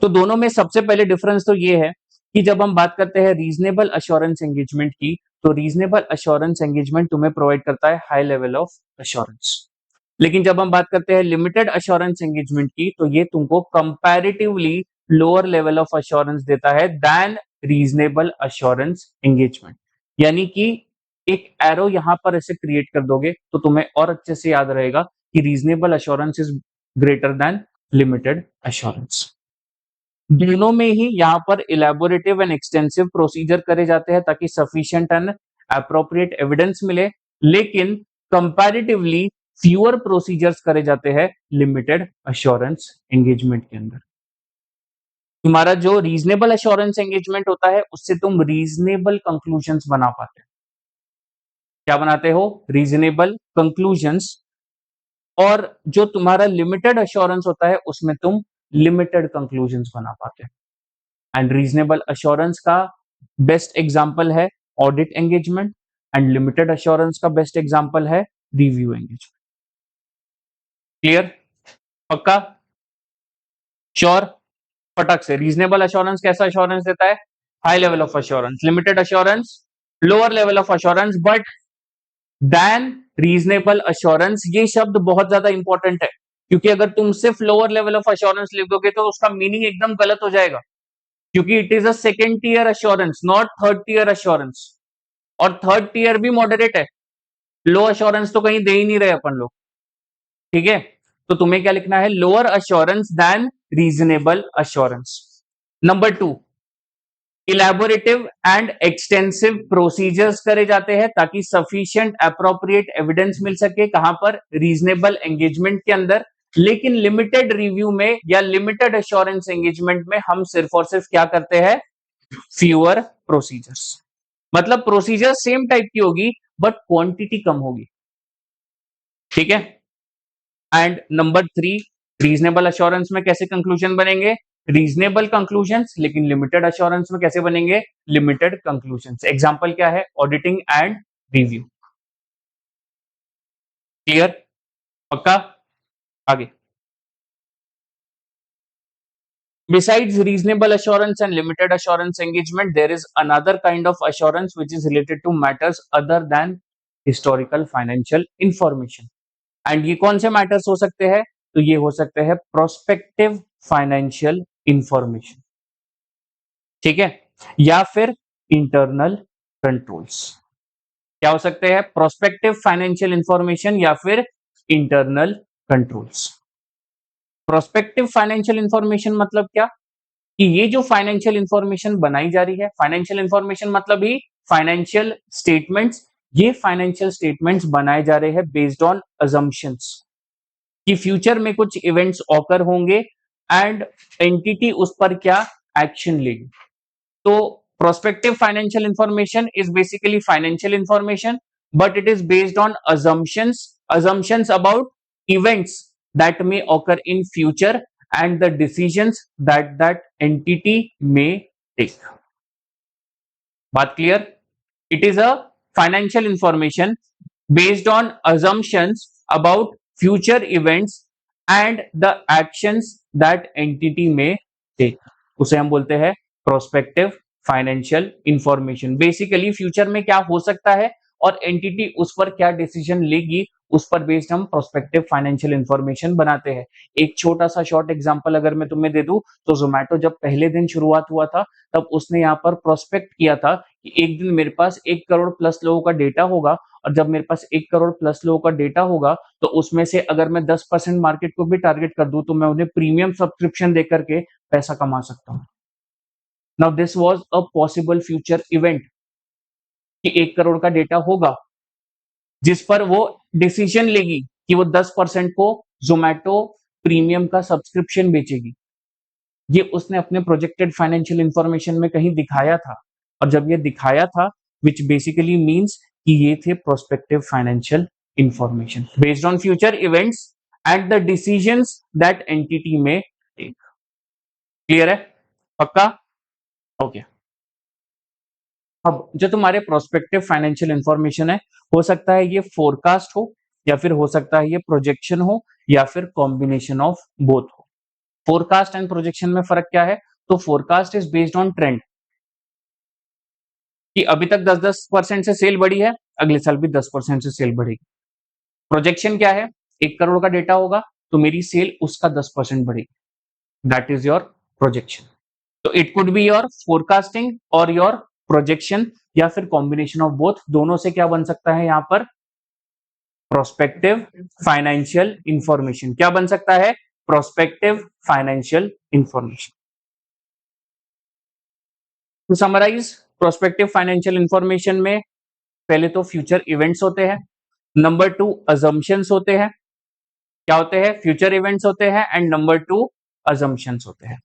तो दोनों में सबसे पहले डिफरेंस तो ये है कि जब हम बात करते हैं रीजनेबल अश्योरेंस एंगेजमेंट की, तो रीजनेबल अश्योरेंस एंगेजमेंट तुम्हें प्रोवाइड करता है हाई लेवल ऑफ अश्योरेंस, लेकिन जब हम बात करते हैं लिमिटेड अश्योरेंस एंगेजमेंट की, तो ये तुमको comparatively lower level of assurance देता है देन रीजनेबल अश्योरेंस एंगेजमेंट। यानी कि एक एरो यहां पर ऐसे क्रिएट कर दोगे तो तुम्हें और अच्छे से याद रहेगा कि reasonable assurance is greater than limited assurance. दोनों में ही यहाँ पर इलेबोरेटिव एंड एक्सटेंसिव प्रोसीजर करे जाते हैं ताकि सफिशिएंट एंड अप्रोप्रिएट एविडेंस मिले, लेकिन कंपैरेटिवली फ्यूअर प्रोसीजर्स करे जाते हैं लिमिटेड अश्योरेंस एंगेजमेंट के अंदर। तुम्हारा जो रीजनेबल अश्योरेंस एंगेजमेंट होता है उससे तुम रीजनेबल कंक्लूजन्स बना पाते हो। क्या बनाते हो? Reasonable conclusions. और जो तुम्हारा लिमिटेड अश्योरेंस होता है उसमें तुम लिमिटेड कंक्लूजन्स बना पाते हो। एंड रीजनेबल अश्योरेंस का बेस्ट एग्जांपल है audit engagement, and limited assurance का बेस्ट एग्जांपल है रिव्यू एंगेजमेंट। क्लियर? पक्का? श्योर? फटक से। रीजनेबल अश्योरेंस कैसा अश्योरेंस देता है? High level of assurance. Limited assurance lower level of assurance but then reasonable assurance. ये शब्द बहुत ज्यादा इंपॉर्टेंट है, क्योंकि अगर तुम सिर्फ लोअर लेवल ऑफ अश्योरेंस लिख दोगे तो उसका मीनिंग एकदम गलत हो जाएगा, क्योंकि it is a second tier assurance not third tier assurance. और थर्ड टीयर भी मॉडरेट है, लो अश्योरेंस तो कहीं दे ही नहीं रहे अपन लोग। ठीक है, तो तुम्हें क्या लिखना है? Lower assurance then reasonable assurance. Number 2, elaborative and extensive procedures करे जाते हैं ताकि सफिशिएंट अप्रोप्रिएट एविडेंस मिल सके। कहां पर? रीजनेबल एंगेजमेंट के अंदर। लेकिन लिमिटेड रिव्यू में या लिमिटेड अश्योरेंस एंगेजमेंट में हम सिर्फ और सिर्फ क्या करते हैं? Fewer procedures. मतलब प्रोसीजर सेम टाइप की होगी बट क्वांटिटी कम होगी। ठीक है। एंड नंबर 3, रीजनेबल अश्योरेंस में कैसे कंक्लूजन बनेंगे? रीजनेबल कंक्लूजन्स, लेकिन लिमिटेड अश्योरेंस में कैसे बनेंगे? Limited conclusions. एग्जांपल क्या है? Auditing and review. क्लियर? पक्का? आगे। Besides reasonable assurance and limited assurance engagement, there is another kind of assurance which is related to matters other than historical financial information. And ये कौन से matters हो सकते हैं? तो ये हो सकते हैं प्रोस्पेक्टिव फाइनेंशियल इंफॉर्मेशन। ठीक है, या फिर इंटरनल कंट्रोल्स। क्या हो सकते हैं? प्रोस्पेक्टिव फाइनेंशियल इंफॉर्मेशन या फिर internal controls. Prospective financial information मतलब क्या? कि ये जो फाइनेंशियल इंफॉर्मेशन बनाई जा रही है, फाइनेंशियल इंफॉर्मेशन मतलब ही फाइनेंशियल स्टेटमेंट्स। ये फाइनेंशियल स्टेटमेंट्स बनाए जा रहे हैं बेस्ड ऑन अजम्पशंस कि फ्यूचर में कुछ इवेंट्स ऑकर होंगे एंड एंटिटी उस पर क्या एक्शन लेगी। तो prospective financial information is basically financial information but it is based on assumptions about events that may occur in future and the decisions that that entity may take. बात clear? It is a financial information based on assumptions about future events and the actions that entity may take. उसे हम बोलते हैं prospective financial information. Basically future में क्या हो सकता है और एंटिटी उस पर क्या डिसीजन लेगी, उस पर बेस्ड हम प्रोस्पेक्टिव फाइनेंशियल इंफॉर्मेशन बनाते हैं। एक छोटा सा शॉर्ट एग्जांपल अगर मैं तुम्हें दे दूं, तो जोमेटो जब पहले दिन शुरुआत हुआ था तब उसने यहाँ पर प्रोस्पेक्ट किया था कि एक दिन मेरे पास 1 करोड़ प्लस लोगों का डेटा होगा, और जब मेरे पास 1 करोड़ प्लस लोगों का डेटा होगा तो उसमें से अगर मैं 10% मार्केट को भी टारगेट कर दूं तो मैं उन्हें प्रीमियम सब्सक्रिप्शन देकर के पैसा कमा सकता हूं। Now this was a possible future event कि 1 करोड़ का डेटा होगा जिस पर वो डिसीजन लेगी कि वो 10% को जोमेटो प्रीमियम का सब्सक्रिप्शन बेचेगी। ये उसने अपने प्रोजेक्टेड फाइनेंशियल इंफॉर्मेशन में कहीं दिखाया था, और जब ये दिखाया था विच बेसिकली मीन्स कि ये थे prospective financial information based on future events and the decisions that entity में टेक। क्लियर है? पक्का? ओके। अब जो तुम्हारे प्रोस्पेक्टिव फाइनेंशियल इंफॉर्मेशन है, हो सकता है ये फोरकास्ट हो, या फिर हो सकता है ये प्रोजेक्शन हो, या फिर कॉम्बिनेशन ऑफ बोथ हो। फोरकास्ट एंड प्रोजेक्शन में फर्क क्या है? तो forecast is based on trend कि अभी तक 10-10% से सेल बढ़ी है, अगले साल भी 10% से सेल बढ़ेगी। प्रोजेक्शन क्या है? 1 करोड़ का डेटा होगा तो मेरी सेल उसका 10% बढ़ेगी, दैट इज योर प्रोजेक्शन। तो it could be your forecasting और योर प्रोजेक्शन, या फिर कॉम्बिनेशन ऑफ बोथ। दोनों से क्या बन सकता है यहां पर? Prospective financial information. क्या बन सकता है? Prospective financial information. To summarise, prospective financial information में पहले तो फ्यूचर इवेंट्स होते हैं, नंबर 2 अजम्पशंस होते हैं। क्या होते हैं? फ्यूचर इवेंट्स होते हैं, एंड नंबर 2 अजम्पशंस होते हैं।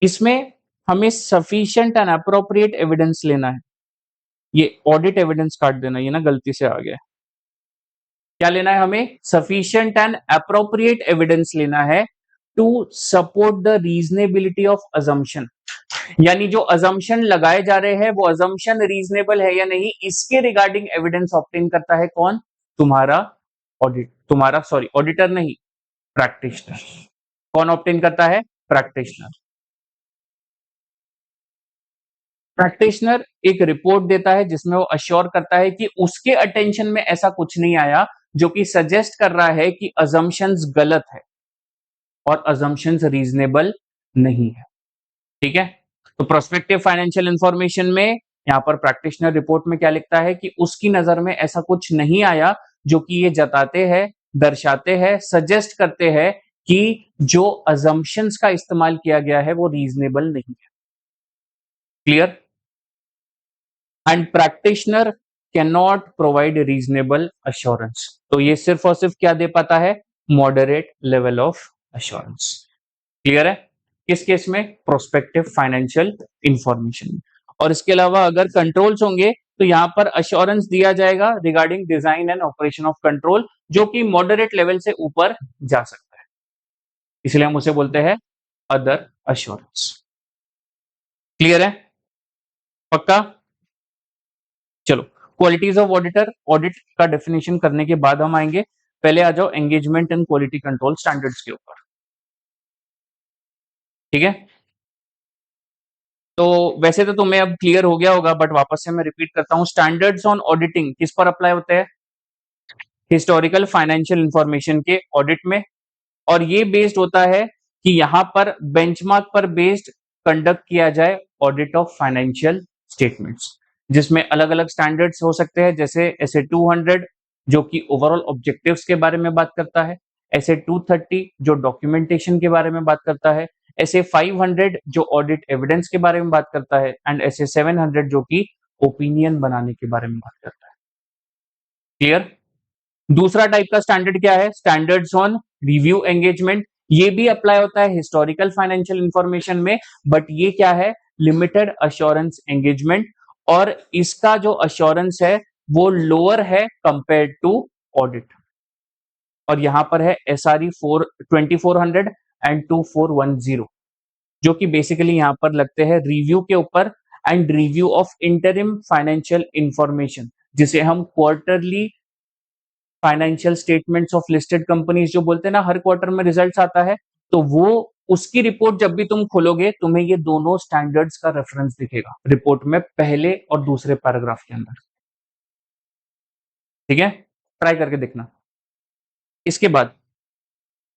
इसमें हमें सफिशिएंट एंड अप्रोप्रिएट एविडेंस लेना है। ये ऑडिट एविडेंस काट देना, ये ना गलती से आ गया। क्या लेना है हमें? सफिशिएंट एंड अप्रोप्रिएट एविडेंस लेना है to support the reasonability of assumption. यानी जो अजम्पशन लगाए जा रहे हैं वो अजम्पशन रीजनेबल है या नहीं, इसके रिगार्डिंग एविडेंस ऑब्टेन करता है कौन? तुम्हारा ऑडिटर नहीं, प्रैक्टिशनर। कौन ऑब्टेन करता है? प्रैक्टिशनर। प्रैक्टिशनर एक रिपोर्ट देता है जिसमें वो अश्योर करता है कि उसके अटेंशन में ऐसा कुछ नहीं आया जो कि सजेस्ट कर रहा है कि अजम्पशंस गलत है और अजम्पशंस रीजनेबल नहीं है। ठीक है, तो प्रोस्पेक्टिव फाइनेंशियल इंफॉर्मेशन में यहां पर प्रैक्टिशनर रिपोर्ट में क्या लिखता है कि उसकी नजर में ऐसा कुछ नहीं आया जो कि ये जताते हैं, दर्शाते हैं, सजेस्ट करते हैं कि जो अजम्पशंस का इस्तेमाल किया गया है वो रीजनेबल नहीं है। Clear? And practitioner can not provide reasonable assurance. तो ये सिर्फ और सिर्फ क्या दे पाता है? Moderate level of assurance. Clear है? किस केस में? Prospective financial information. और इसके अलावा अगर कंट्रोल्स होंगे तो यहां पर अश्योरेंस दिया जाएगा regarding design and operation of control, जो कि मॉडरेट लेवल से ऊपर जा सकता है, इसलिए हम उसे बोलते हैं अदर अश्योरेंस। क्लियर है? पक्का? चलो, क्वालिटीज ऑफ ऑडिटर। ऑडिट का डेफिनेशन करने के बाद हम आएंगे, पहले आ जाओ engagement and quality control standards के ऊपर। ठीक है, तो वैसे तो तुम्हें अब क्लियर हो गया होगा, बट वापस से मैं रिपीट करता हूं। स्टैंडर्ड्स ऑन ऑडिटिंग किस पर अप्लाई होते हैं? हिस्टोरिकल फाइनेंशियल इंफॉर्मेशन के ऑडिट में। और ये बेस्ड होता है कि यहां पर बेंचमार्क पर बेस्ड कंडक्ट किया जाए ऑडिट ऑफ फाइनेंशियल स्टेटमेंट्स, जिसमें अलग अलग स्टैंडर्ड्स हो सकते हैं, जैसे एसए 200 जो कि ओवरऑल ऑब्जेक्टिव्स के बारे में बात करता है, एसए 230 जो डॉक्यूमेंटेशन के बारे में बात करता है, एसए 500 जो ऑडिट एविडेंस के बारे में बात करता है, एंड एसए 700 जो कि ओपिनियन बनाने के बारे में बात करता है। क्लियर? दूसरा टाइप का स्टैंडर्ड क्या है? Standards on review engagement. ये भी अप्लाई होता है हिस्टोरिकल फाइनेंशियल इंफॉर्मेशन में, बट ये क्या है? Limited assurance engagement. और इसका जो अश्योरेंस है वो लोअर है कंपेयर टू ऑडिट। और यहां पर है एसआरई 2400 एंड 2410, जो कि बेसिकली यहां पर लगते हैं रिव्यू के ऊपर, and review of interim financial information, जिसे हम quarterly financial statements of listed companies जो बोलते हैं ना, हर क्वार्टर में रिजल्ट्स आता है, तो वो उसकी रिपोर्ट जब भी तुम खोलोगे तुम्हें ये दोनों स्टैंडर्ड्स का रेफरेंस दिखेगा रिपोर्ट में, पहले और दूसरे पैराग्राफ के अंदर। ठीक है, ट्राई करके देखना। इसके बाद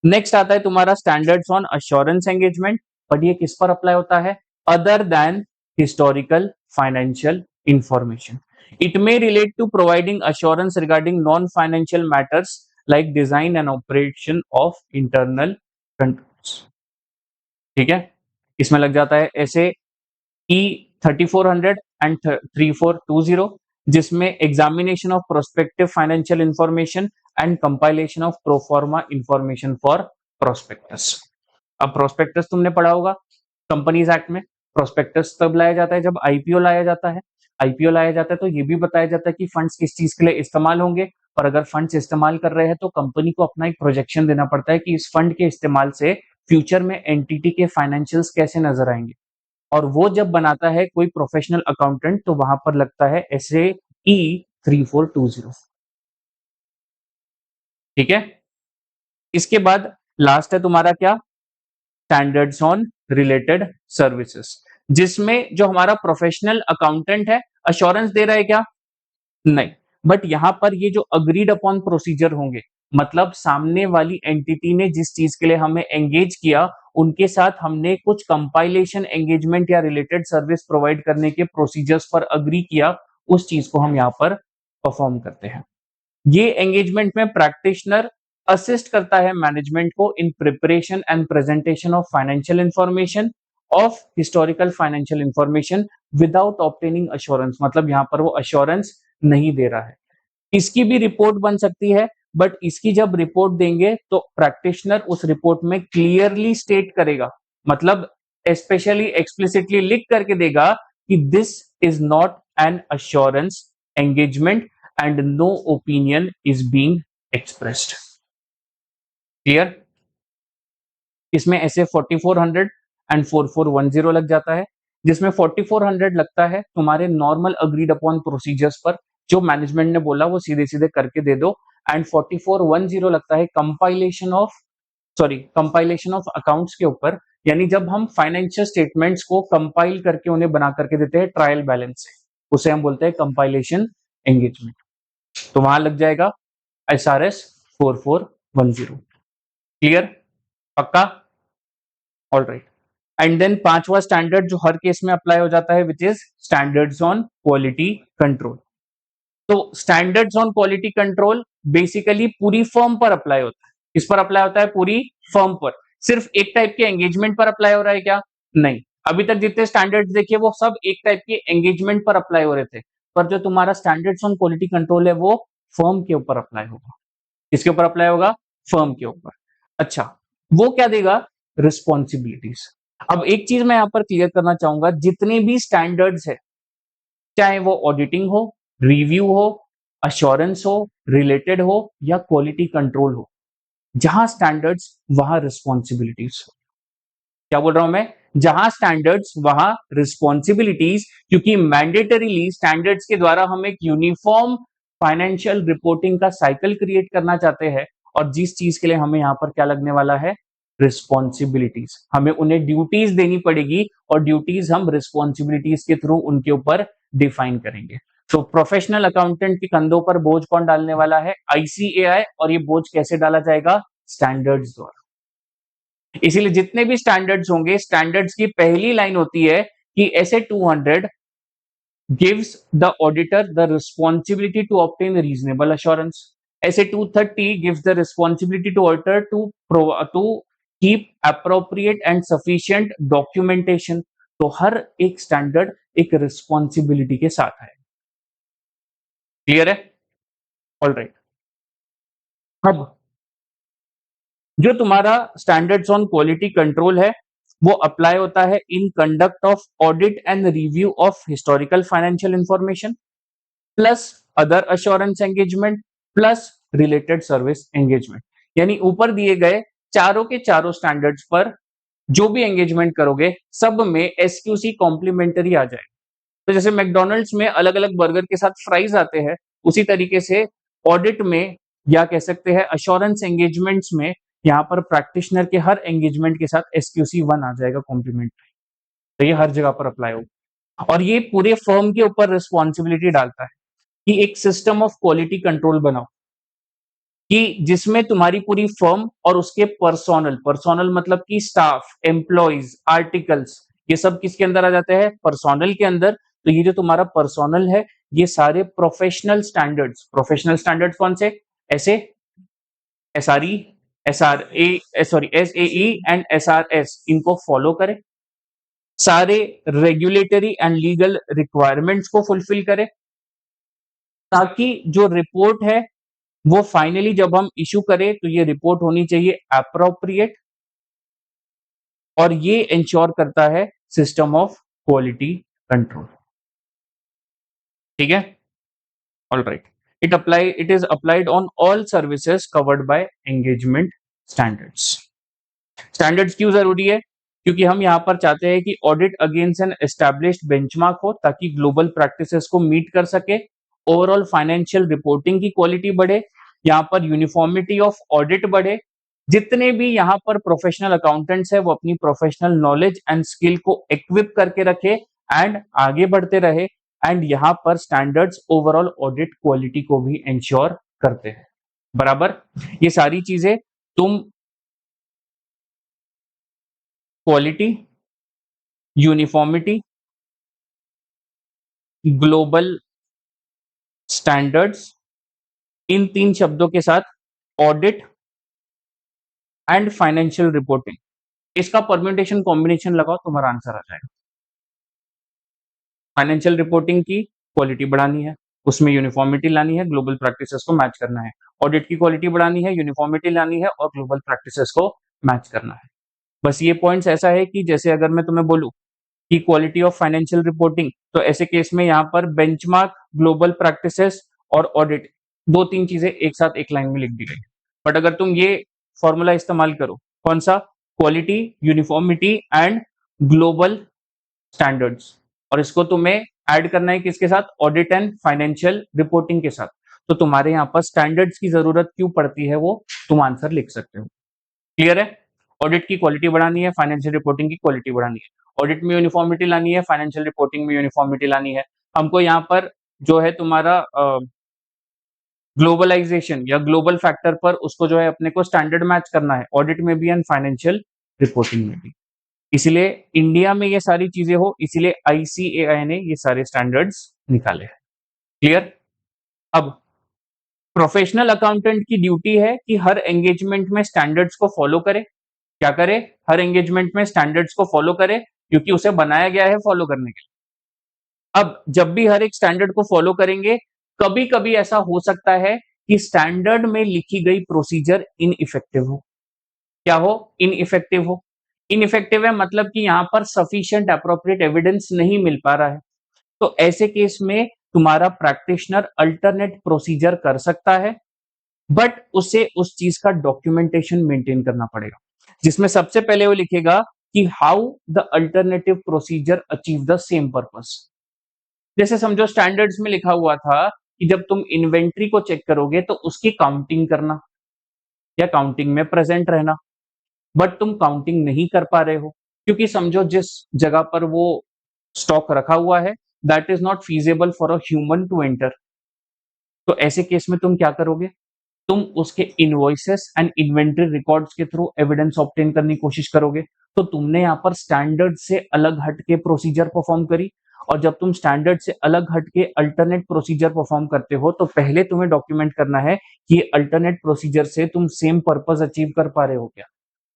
नेक्स्ट आता है तुम्हारा standards on assurance engagement, but ये किस पर अप्लाई होता है? Other than historical financial information. It may relate to providing assurance regarding non-financial matters like design and operation of internal controls. ठीक है, इसमें लग जाता है ऐसे ई 3400 एंड 3420, जिसमें examination of prospective financial information and compilation of proforma information for prospectus. अब prospectus तुमने पढ़ा होगा कंपनीज एक्ट में। प्रोस्पेक्टस तब लाया जाता है जब आईपीओ लाया जाता है। आईपीओ लाया जाता है तो ये भी बताया जाता है कि फंड्स किस चीज के लिए इस्तेमाल होंगे, और अगर फंड्स इस्तेमाल कर रहे हैं तो कंपनी को अपना एक प्रोजेक्शन देना पड़ता है कि इस फंड के इस्तेमाल से फ्यूचर में एंटिटी के फाइनेंशियल्स कैसे नजर आएंगे। और वो जब बनाता है कोई प्रोफेशनल अकाउंटेंट तो वहां पर लगता है एसए ई 3420। ठीक है, इसके बाद लास्ट है तुम्हारा क्या? स्टैंडर्ड्स ऑन रिलेटेड सर्विसेज, जिसमें जो हमारा प्रोफेशनल अकाउंटेंट है अश्योरेंस दे रहा है क्या? नहीं, बट यहां पर ये जो अग्रीड अपॉन प्रोसीजर होंगे, मतलब सामने वाली एंटिटी ने जिस चीज के लिए हमें एंगेज किया उनके साथ हमने कुछ कंपाइलेशन एंगेजमेंट या रिलेटेड सर्विस प्रोवाइड करने के प्रोसीजर्स पर अग्री किया, उस चीज को हम यहाँ पर परफॉर्म करते हैं। ये एंगेजमेंट में प्रैक्टिशनर असिस्ट करता है मैनेजमेंट को in preparation and presentation of financial information, of historical financial information without obtaining assurance. मतलब यहां पर वो अश्योरेंस नहीं दे रहा है। इसकी भी रिपोर्ट बन सकती है, बट इसकी जब रिपोर्ट देंगे तो प्रैक्टिशनर उस रिपोर्ट में क्लियरली स्टेट करेगा, मतलब स्पेशली एक्सप्लिसिटली लिख करके देगा कि this is not an assurance engagement and no opinion is being expressed. Clear? इसमें ऐसे 4400 एंड 4410 लग जाता है, जिसमें 4400 लगता है तुम्हारे नॉर्मल अग्रीड अपॉन प्रोसीजर्स पर, जो मैनेजमेंट ने बोला वो सीधे सीधे करके दे दो, एंड 4410 लगता है कंपाइलेशन ऑफ अकाउंट्स के ऊपर, यानी जब हम फाइनेंशियल स्टेटमेंट्स को कंपाइल करके उन्हें बना करके देते हैं ट्रायल बैलेंस से, उसे हम बोलते हैं कंपाइलेशन एंगेजमेंट। तो वहां लग जाएगा SRS 4410। क्लियर? पक्का? All right. एंड देन पांचवा स्टैंडर्ड जो हर केस में अप्लाई हो जाता है, which is standards on quality control. तो standards on quality control basically पूरी फर्म पर अप्लाई होता है। किस पर अप्लाई होता है? पूरी फर्म पर। सिर्फ एक टाइप के एंगेजमेंट पर अप्लाई हो रहा है क्या? नहीं, अभी तक जितने स्टैंडर्ड्स देखिए वो सब एक टाइप के एंगेजमेंट पर अप्लाई हो रहे थे, पर जो तुम्हारा स्टैंडर्ड्स ऑन क्वालिटी कंट्रोल है वो फर्म के ऊपर अप्लाई होगा। किसके ऊपर अप्लाई होगा? फर्म के ऊपर। अच्छा, वो क्या देगा? रिस्पॉन्सिबिलिटीज। अब एक चीज मैं यहां पर क्लियर करना चाहूंगा, जितने भी स्टैंडर्ड्स है, चाहे वो ऑडिटिंग हो, रिव्यू हो, अश्योरेंस हो, रिलेटेड हो या क्वालिटी कंट्रोल हो, जहां स्टैंडर्ड्स वहां रिस्पॉन्सिबिलिटीज। क्या बोल रहा हूं मैं? जहां स्टैंडर्ड्स वहां रिस्पॉन्सिबिलिटीज, क्योंकि मैंडेटरीली स्टैंडर्ड्स के द्वारा हम एक यूनिफॉर्म फाइनेंशियल रिपोर्टिंग का साइकिल क्रिएट करना चाहते हैं, और जिस चीज के लिए हमें यहां पर क्या लगने वाला है? रिस्पॉन्सिबिलिटीज। हमें उन्हें ड्यूटीज देनी पड़ेगी, और ड्यूटीज हम रिस्पॉन्सिबिलिटीज के थ्रू उनके ऊपर डिफाइन करेंगे। तो प्रोफेशनल अकाउंटेंट के कंधों पर बोझ कौन डालने वाला है? ICAI। और ये बोझ कैसे डाला जाएगा? स्टैंडर्ड्स द्वारा। इसीलिए जितने भी स्टैंडर्ड्स होंगे, स्टैंडर्ड्स की पहली लाइन होती है कि SA 200 gives the auditor the responsibility to obtain reasonable assurance. SA 230 gives the responsibility to auditor to keep appropriate and sufficient documentation. तो हर एक स्टैंडर्ड एक रिस्पॉन्सिबिलिटी के साथ है। क्लियर है? All right. अब जो तुम्हारा स्टैंडर्ड्स ऑन क्वालिटी कंट्रोल है, वो अप्लाई होता है in conduct of audit and review of historical financial information, plus other assurance engagement, plus related service engagement. यानी ऊपर दिए गए चारों के चारों स्टैंडर्ड्स पर जो भी एंगेजमेंट करोगे, सब में SQC कॉम्प्लीमेंटरी आ जाएगा। तो जैसे मैकडोनल्ड्स में अलग अलग बर्गर के साथ फ्राइज आते हैं, उसी तरीके से ऑडिट में, या कह सकते हैं अश्योरेंस एंगेजमेंट्स में, यहाँ पर प्रैक्टिशनर के हर एंगेजमेंट के साथ SQC 1 आ जाएगा कॉम्प्लीमेंट्री। तो ये हर जगह पर अप्लाई होगा, और ये पूरे फर्म के ऊपर रिस्पॉन्सिबिलिटी डालता है कि एक सिस्टम ऑफ क्वालिटी कंट्रोल बनाओ, कि जिसमें तुम्हारी पूरी फर्म और उसके पर्सोनल मतलब कि स्टाफ, एम्प्लॉइज, आर्टिकल्स, ये सब किसके अंदर आ जाते हैं? पर्सोनल के अंदर। तो ये जो तुम्हारा पर्सोनल है, ये सारे प्रोफेशनल स्टैंडर्ड्स कौन से? ऐसे SRE, SAE एंड SRS, इनको फॉलो करे, सारे रेगुलेटरी एंड लीगल रिक्वायरमेंट्स को फुलफिल करे, ताकि जो रिपोर्ट है वो फाइनली जब हम इशू करें तो ये रिपोर्ट होनी चाहिए एप्रोप्रिएट, और ये इंश्योर करता है सिस्टम ऑफ क्वालिटी कंट्रोल। ठीक है? All right. It is applied on all services covered by engagement standards. Standards क्यों जरूरी है? क्योंकि हम यहां पर चाहते हैं कि audit against an established benchmark हो, ताकि ग्लोबल प्रैक्टिसेस को मीट कर सके, ओवरऑल फाइनेंशियल रिपोर्टिंग की क्वालिटी बढ़े, यहाँ पर यूनिफॉर्मिटी ऑफ ऑडिट बढ़े, जितने भी यहाँ पर प्रोफेशनल अकाउंटेंट्स है वो अपनी प्रोफेशनल नॉलेज एंड स्किल को इक्विप करके रखे एंड आगे बढ़ते रहे, एंड यहाँ पर स्टैंडर्ड्स ओवरऑल ऑडिट क्वालिटी को भी इंश्योर करते हैं। बराबर? ये सारी चीजें तुम क्वालिटी, यूनिफॉर्मिटी, ग्लोबल स्टैंडर्ड्स, इन तीन शब्दों के साथ ऑडिट एंड फाइनेंशियल रिपोर्टिंग, इसका परम्यूटेशन कॉम्बिनेशन लगाओ, तुम्हारा आंसर आ जाएगा। फाइनेंशियल रिपोर्टिंग की क्वालिटी बढ़ानी है, उसमें यूनिफॉर्मिटी लानी है, ग्लोबल प्रैक्टिसेस को मैच करना है। ऑडिट की क्वालिटी बढ़ानी है, यूनिफॉर्मिटी लानी है और ग्लोबल प्रैक्टिसेस को मैच करना है। बस ये पॉइंट्स ऐसा है कि जैसे अगर मैं तुम्हें बोलूँ कि क्वालिटी ऑफ फाइनेंशियल रिपोर्टिंग, तो ऐसे केस में यहाँ पर बेंचमार्क, ग्लोबल प्रैक्टिसेस और ऑडिट, 2-3 चीजें एक साथ एक लाइन में लिख दी गई। बट अगर तुम ये फॉर्मूला इस्तेमाल करो, कौन सा? Quality, uniformity and global standards, और इसको तुम्हें ऐड करना है किसके साथ? ऑडिट एंड फाइनेंशियल रिपोर्टिंग के साथ। तो तुम्हारे यहाँ पर स्टैंडर्ड्स की जरूरत क्यों पड़ती है वो तुम आंसर लिख सकते हो। क्लियर है? ऑडिट की क्वालिटी बढ़ानी है, फाइनेंशियल रिपोर्टिंग की क्वालिटी बढ़ानी है, ऑडिट में यूनिफॉर्मिटी लानी है, फाइनेंशियल रिपोर्टिंग में यूनिफॉर्मिटी लानी है। हमको यहाँ पर जो है तुम्हारा ग्लोबलाइजेशन या ग्लोबल फैक्टर पर उसको जो है अपने को स्टैंडर्ड मैच करना है, ऑडिट में भी एंड फाइनेंशियल रिपोर्टिंग में भी। इसलिए इंडिया में ये सारी चीजें हो, इसीलिए आईसीएआई ने ये सारे स्टैंडर्ड्स निकाले हैं। क्लियर? अब प्रोफेशनल अकाउंटेंट की ड्यूटी है कि हर एंगेजमेंट में स्टैंडर्ड्स को फॉलो करे। क्या करे? हर एंगेजमेंट में स्टैंडर्ड्स को फॉलो करे, क्योंकि उसे बनाया गया है फॉलो करने के लिए। अब जब भी हर एक स्टैंडर्ड को फॉलो करेंगे, कभी कभी ऐसा हो सकता है कि स्टैंडर्ड में लिखी गई प्रोसीजर इनइफेक्टिव हो। क्या हो? इनइफेक्टिव हो। इनइफेक्टिव है मतलब कि यहां पर सफिशिएंट अप्रोप्रिएट एविडेंस नहीं मिल पा रहा है। तो ऐसे केस में तुम्हारा प्रैक्टिशनर अल्टरनेट प्रोसीजर कर सकता है, बट उसे उस चीज का डॉक्यूमेंटेशन मेंटेन करना पड़ेगा, जिसमें सबसे पहले वो लिखेगा कि how the alternative procedure achieve the same purpose. जैसे समझो स्टैंडर्ड्स में लिखा हुआ था कि जब तुम इन्वेंट्री को चेक करोगे तो उसकी काउंटिंग करना या काउंटिंग में प्रेजेंट रहना, बट तुम काउंटिंग नहीं कर पा रहे हो, क्योंकि समझो जिस जगह पर वो स्टॉक रखा हुआ है that is not feasible for a human to enter. तो ऐसे केस में तुम क्या करोगे? तुम उसके इनवॉइसेस एंड इन्वेंटरी रिकॉर्ड्स के थ्रू एविडेंस ऑब्टेन करने की कोशिश करोगे। तो तुमने यहाँ पर स्टैंडर्ड से अलग हट के प्रोसीजर परफॉर्म करी, और जब तुम स्टैंडर्ड से अलग हट के अल्टरनेट प्रोसीजर परफॉर्म करते हो तो पहले तुम्हें डॉक्यूमेंट करना है कि ये अल्टरनेट प्रोसीजर से तुम सेम पर्पस अचीव कर पा रहे हो क्या।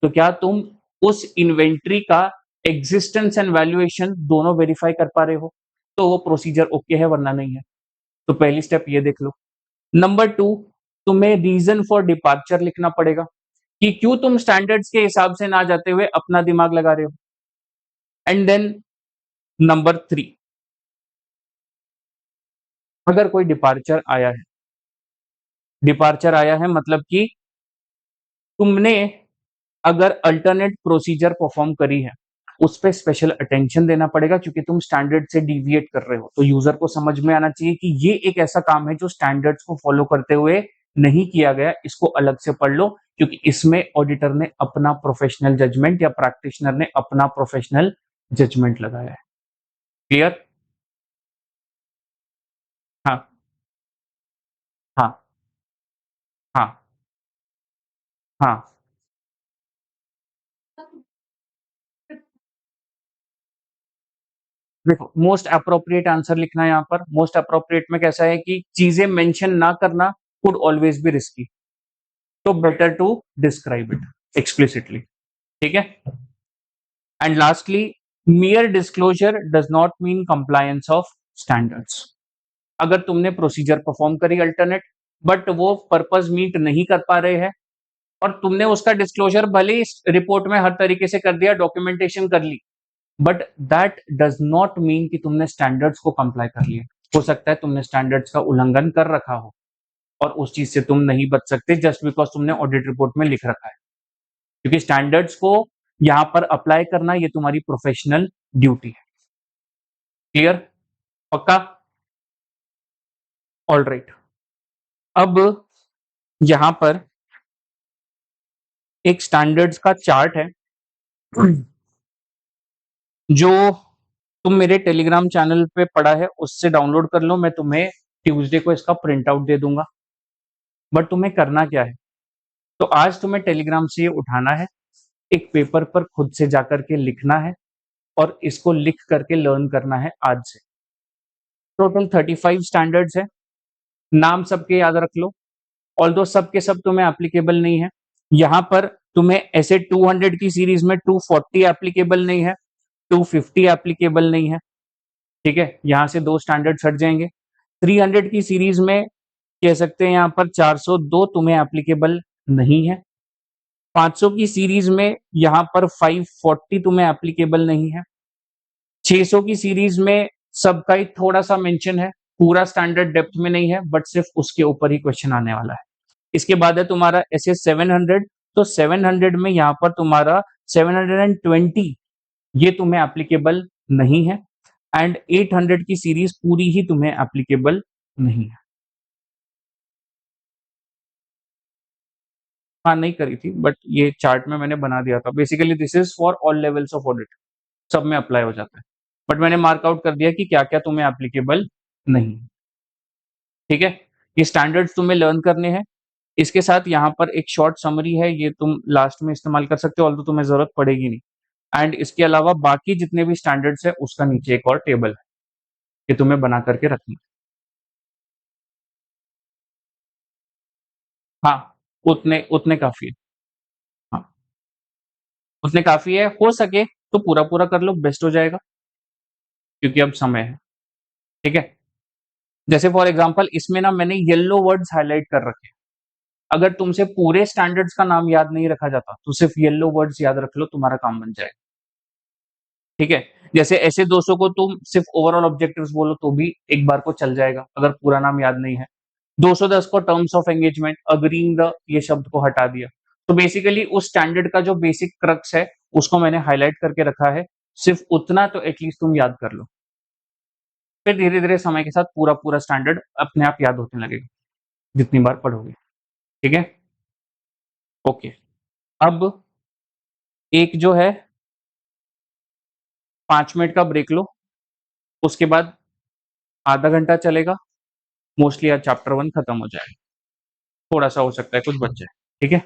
तो क्या तुम उस इन्वेंट्री का एग्जिस्टेंस एंड वैल्यूएशन दोनों वेरीफाई कर पा रहे हो, तो वो प्रोसीजर ओके है, वरना नहीं है। तो पहली स्टेप ये देख लो। नंबर 2, तुम्हें रीजन फॉर डिपार्चर लिखना पड़ेगा कि क्यों तुम स्टैंडर्ड्स के हिसाब से ना जाते हुए अपना दिमाग लगा रहे हो। एंड देन नंबर 3, अगर कोई डिपार्चर आया है मतलब कि तुमने अगर अल्टरनेट प्रोसीजर परफॉर्म करी है, उस पे स्पेशल अटेंशन देना पड़ेगा, क्योंकि तुम स्टैंडर्ड से डिविएट कर रहे हो। तो यूजर को समझ में आना चाहिए कि ये एक ऐसा काम है जो स्टैंडर्ड्स को फॉलो करते हुए नहीं किया गया, इसको अलग से पढ़ लो, क्योंकि इसमें ऑडिटर ने अपना प्रोफेशनल जजमेंट या प्रैक्टिशनर ने अपना प्रोफेशनल जजमेंट लगाया है। क्लियर? हाँ, हाँ, हाँ, हाँ। देखो, मोस्ट अप्रोप्रिएट आंसर लिखना है यहाँ पर। मोस्ट अप्रोप्रिएट में कैसा है कि चीजें मेंशन ना करना कुड ऑलवेज बी रिस्की, तो better to describe it explicitly. ठीक है? And lastly, mere disclosure does not mean compliance of standards. अगर तुमने प्रोसीजर परफॉर्म करी अल्टरनेट, बट वो पर्पस मीट नहीं कर पा रहे हैं, और तुमने उसका डिस्क्लोजर भले ही रिपोर्ट में हर तरीके से कर दिया, डॉक्यूमेंटेशन कर ली, but that does not mean कि तुमने स्टैंडर्ड्स को कंप्लाई कर लिया। हो सकता है तुमने स्टैंडर्ड्स का उल्लंघन कर रखा हो, और उस चीज से तुम नहीं बच सकते जस्ट बिकॉज तुमने ऑडिट रिपोर्ट में लिख रखा है, क्योंकि स्टैंडर्ड्स को यहां पर अप्लाई करना ये तुम्हारी प्रोफेशनल ड्यूटी है। क्लियर? पक्का? All right. अब यहां पर एक स्टैंडर्ड्स का चार्ट है जो तुम मेरे टेलीग्राम चैनल पे पढ़ा है उससे डाउनलोड कर लो। मैं तुम्हें ट्यूसडे को इसका प्रिंट आउट दे दूंगा। बट तुम्हें करना क्या है? तो आज तुम्हें टेलीग्राम से ये उठाना है, एक पेपर पर खुद से जाकर के लिखना है, और इसको लिख करके लर्न करना है आज से। टोटल 35 स्टैंडर्ड्स है। नाम सबके याद रख लो, ऑल्दो सब के सब तुम्हें एप्लीकेबल नहीं है। यहाँ पर तुम्हें ऐसे 200 की सीरीज में 240 एप्लीकेबल नहीं है, 250 एप्लीकेबल नहीं है। ठीक है? यहाँ से 2 स्टैंडर्ड्स हट जाएंगे। 300 की सीरीज में कह सकते हैं यहाँ पर 402 तुम्हें एप्लीकेबल नहीं है। 500 की सीरीज में यहाँ पर 540 तुम्हें एप्लीकेबल नहीं है। 600 की सीरीज में सबका ही थोड़ा-सा मेंशन है, पूरा स्टैंडर्ड डेप्थ में नहीं है, बट सिर्फ उसके ऊपर ही क्वेश्चन आने वाला है। इसके बाद है तुम्हारा एसएस 700, तो 700 में यहाँ पर तुम्हारा 720 ये तुम्हें एप्लीकेबल नहीं है, एंड 800 की सीरीज पूरी ही तुम्हें एप्लीकेबल नहीं है। हाँ, नहीं करी थी, बट ये चार्ट में मैंने बना दिया था। Basically this is for all levels of audit, सब में अप्लाई हो जाता है, बट मैंने मार्क आउट कर दिया कि क्या-क्या तुम्हें एप्लीकेबल नहीं है। ठीक है, ये स्टैंडर्ड्स तुम्हें लर्न करने हैं। इसके साथ यहाँ पर एक शॉर्ट समरी है, ये तुम लास्ट में इस्तेमाल कर सकते हो, ऑल्दो तुम्हें जरूरत पड़ेगी नहीं। एंड इसके अलावा बाकी जितने भी स्टैंडर्ड्स है उसका नीचे एक और टेबल है, ये तुम्हें बना करके रखना। हाँ, उतने उतने काफी है। हाँ, उतने काफी है, हो सके तो पूरा पूरा कर लो, बेस्ट हो जाएगा, क्योंकि अब समय है। ठीक है, जैसे फॉर एग्जांपल इसमें ना मैंने येलो वर्ड्स हाईलाइट कर रखे हैं। अगर तुमसे पूरे स्टैंडर्ड्स का नाम याद नहीं रखा जाता तो सिर्फ येलो वर्ड्स याद रख लो, तुम्हारा काम बन जाएगा। ठीक है, जैसे ऐसे 200 को तुम सिर्फ ओवरऑल ऑब्जेक्टिव्स बोलो तो भी एक बार को चल जाएगा, अगर पूरा नाम याद नहीं है। 210 को terms of engagement, agreeing the, ये शब्द को हटा दिया। तो बेसिकली उस स्टैंडर्ड का जो बेसिक क्रक्स है उसको मैंने हाईलाइट करके रखा है, सिर्फ उतना तो एटलीस्ट तुम याद कर लो। फिर धीरे धीरे समय के साथ पूरा पूरा स्टैंडर्ड अपने आप याद होने लगेगा, जितनी बार पढ़ोगे। ठीक है, ओके। अब एक जो है 5 मिनट का ब्रेक लो, उसके बाद आधा घंटा चलेगा, मोस्टली आज चैप्टर 1 खत्म हो जाएगा। थोड़ा सा हो सकता है कुछ बच जाए। ठीक है।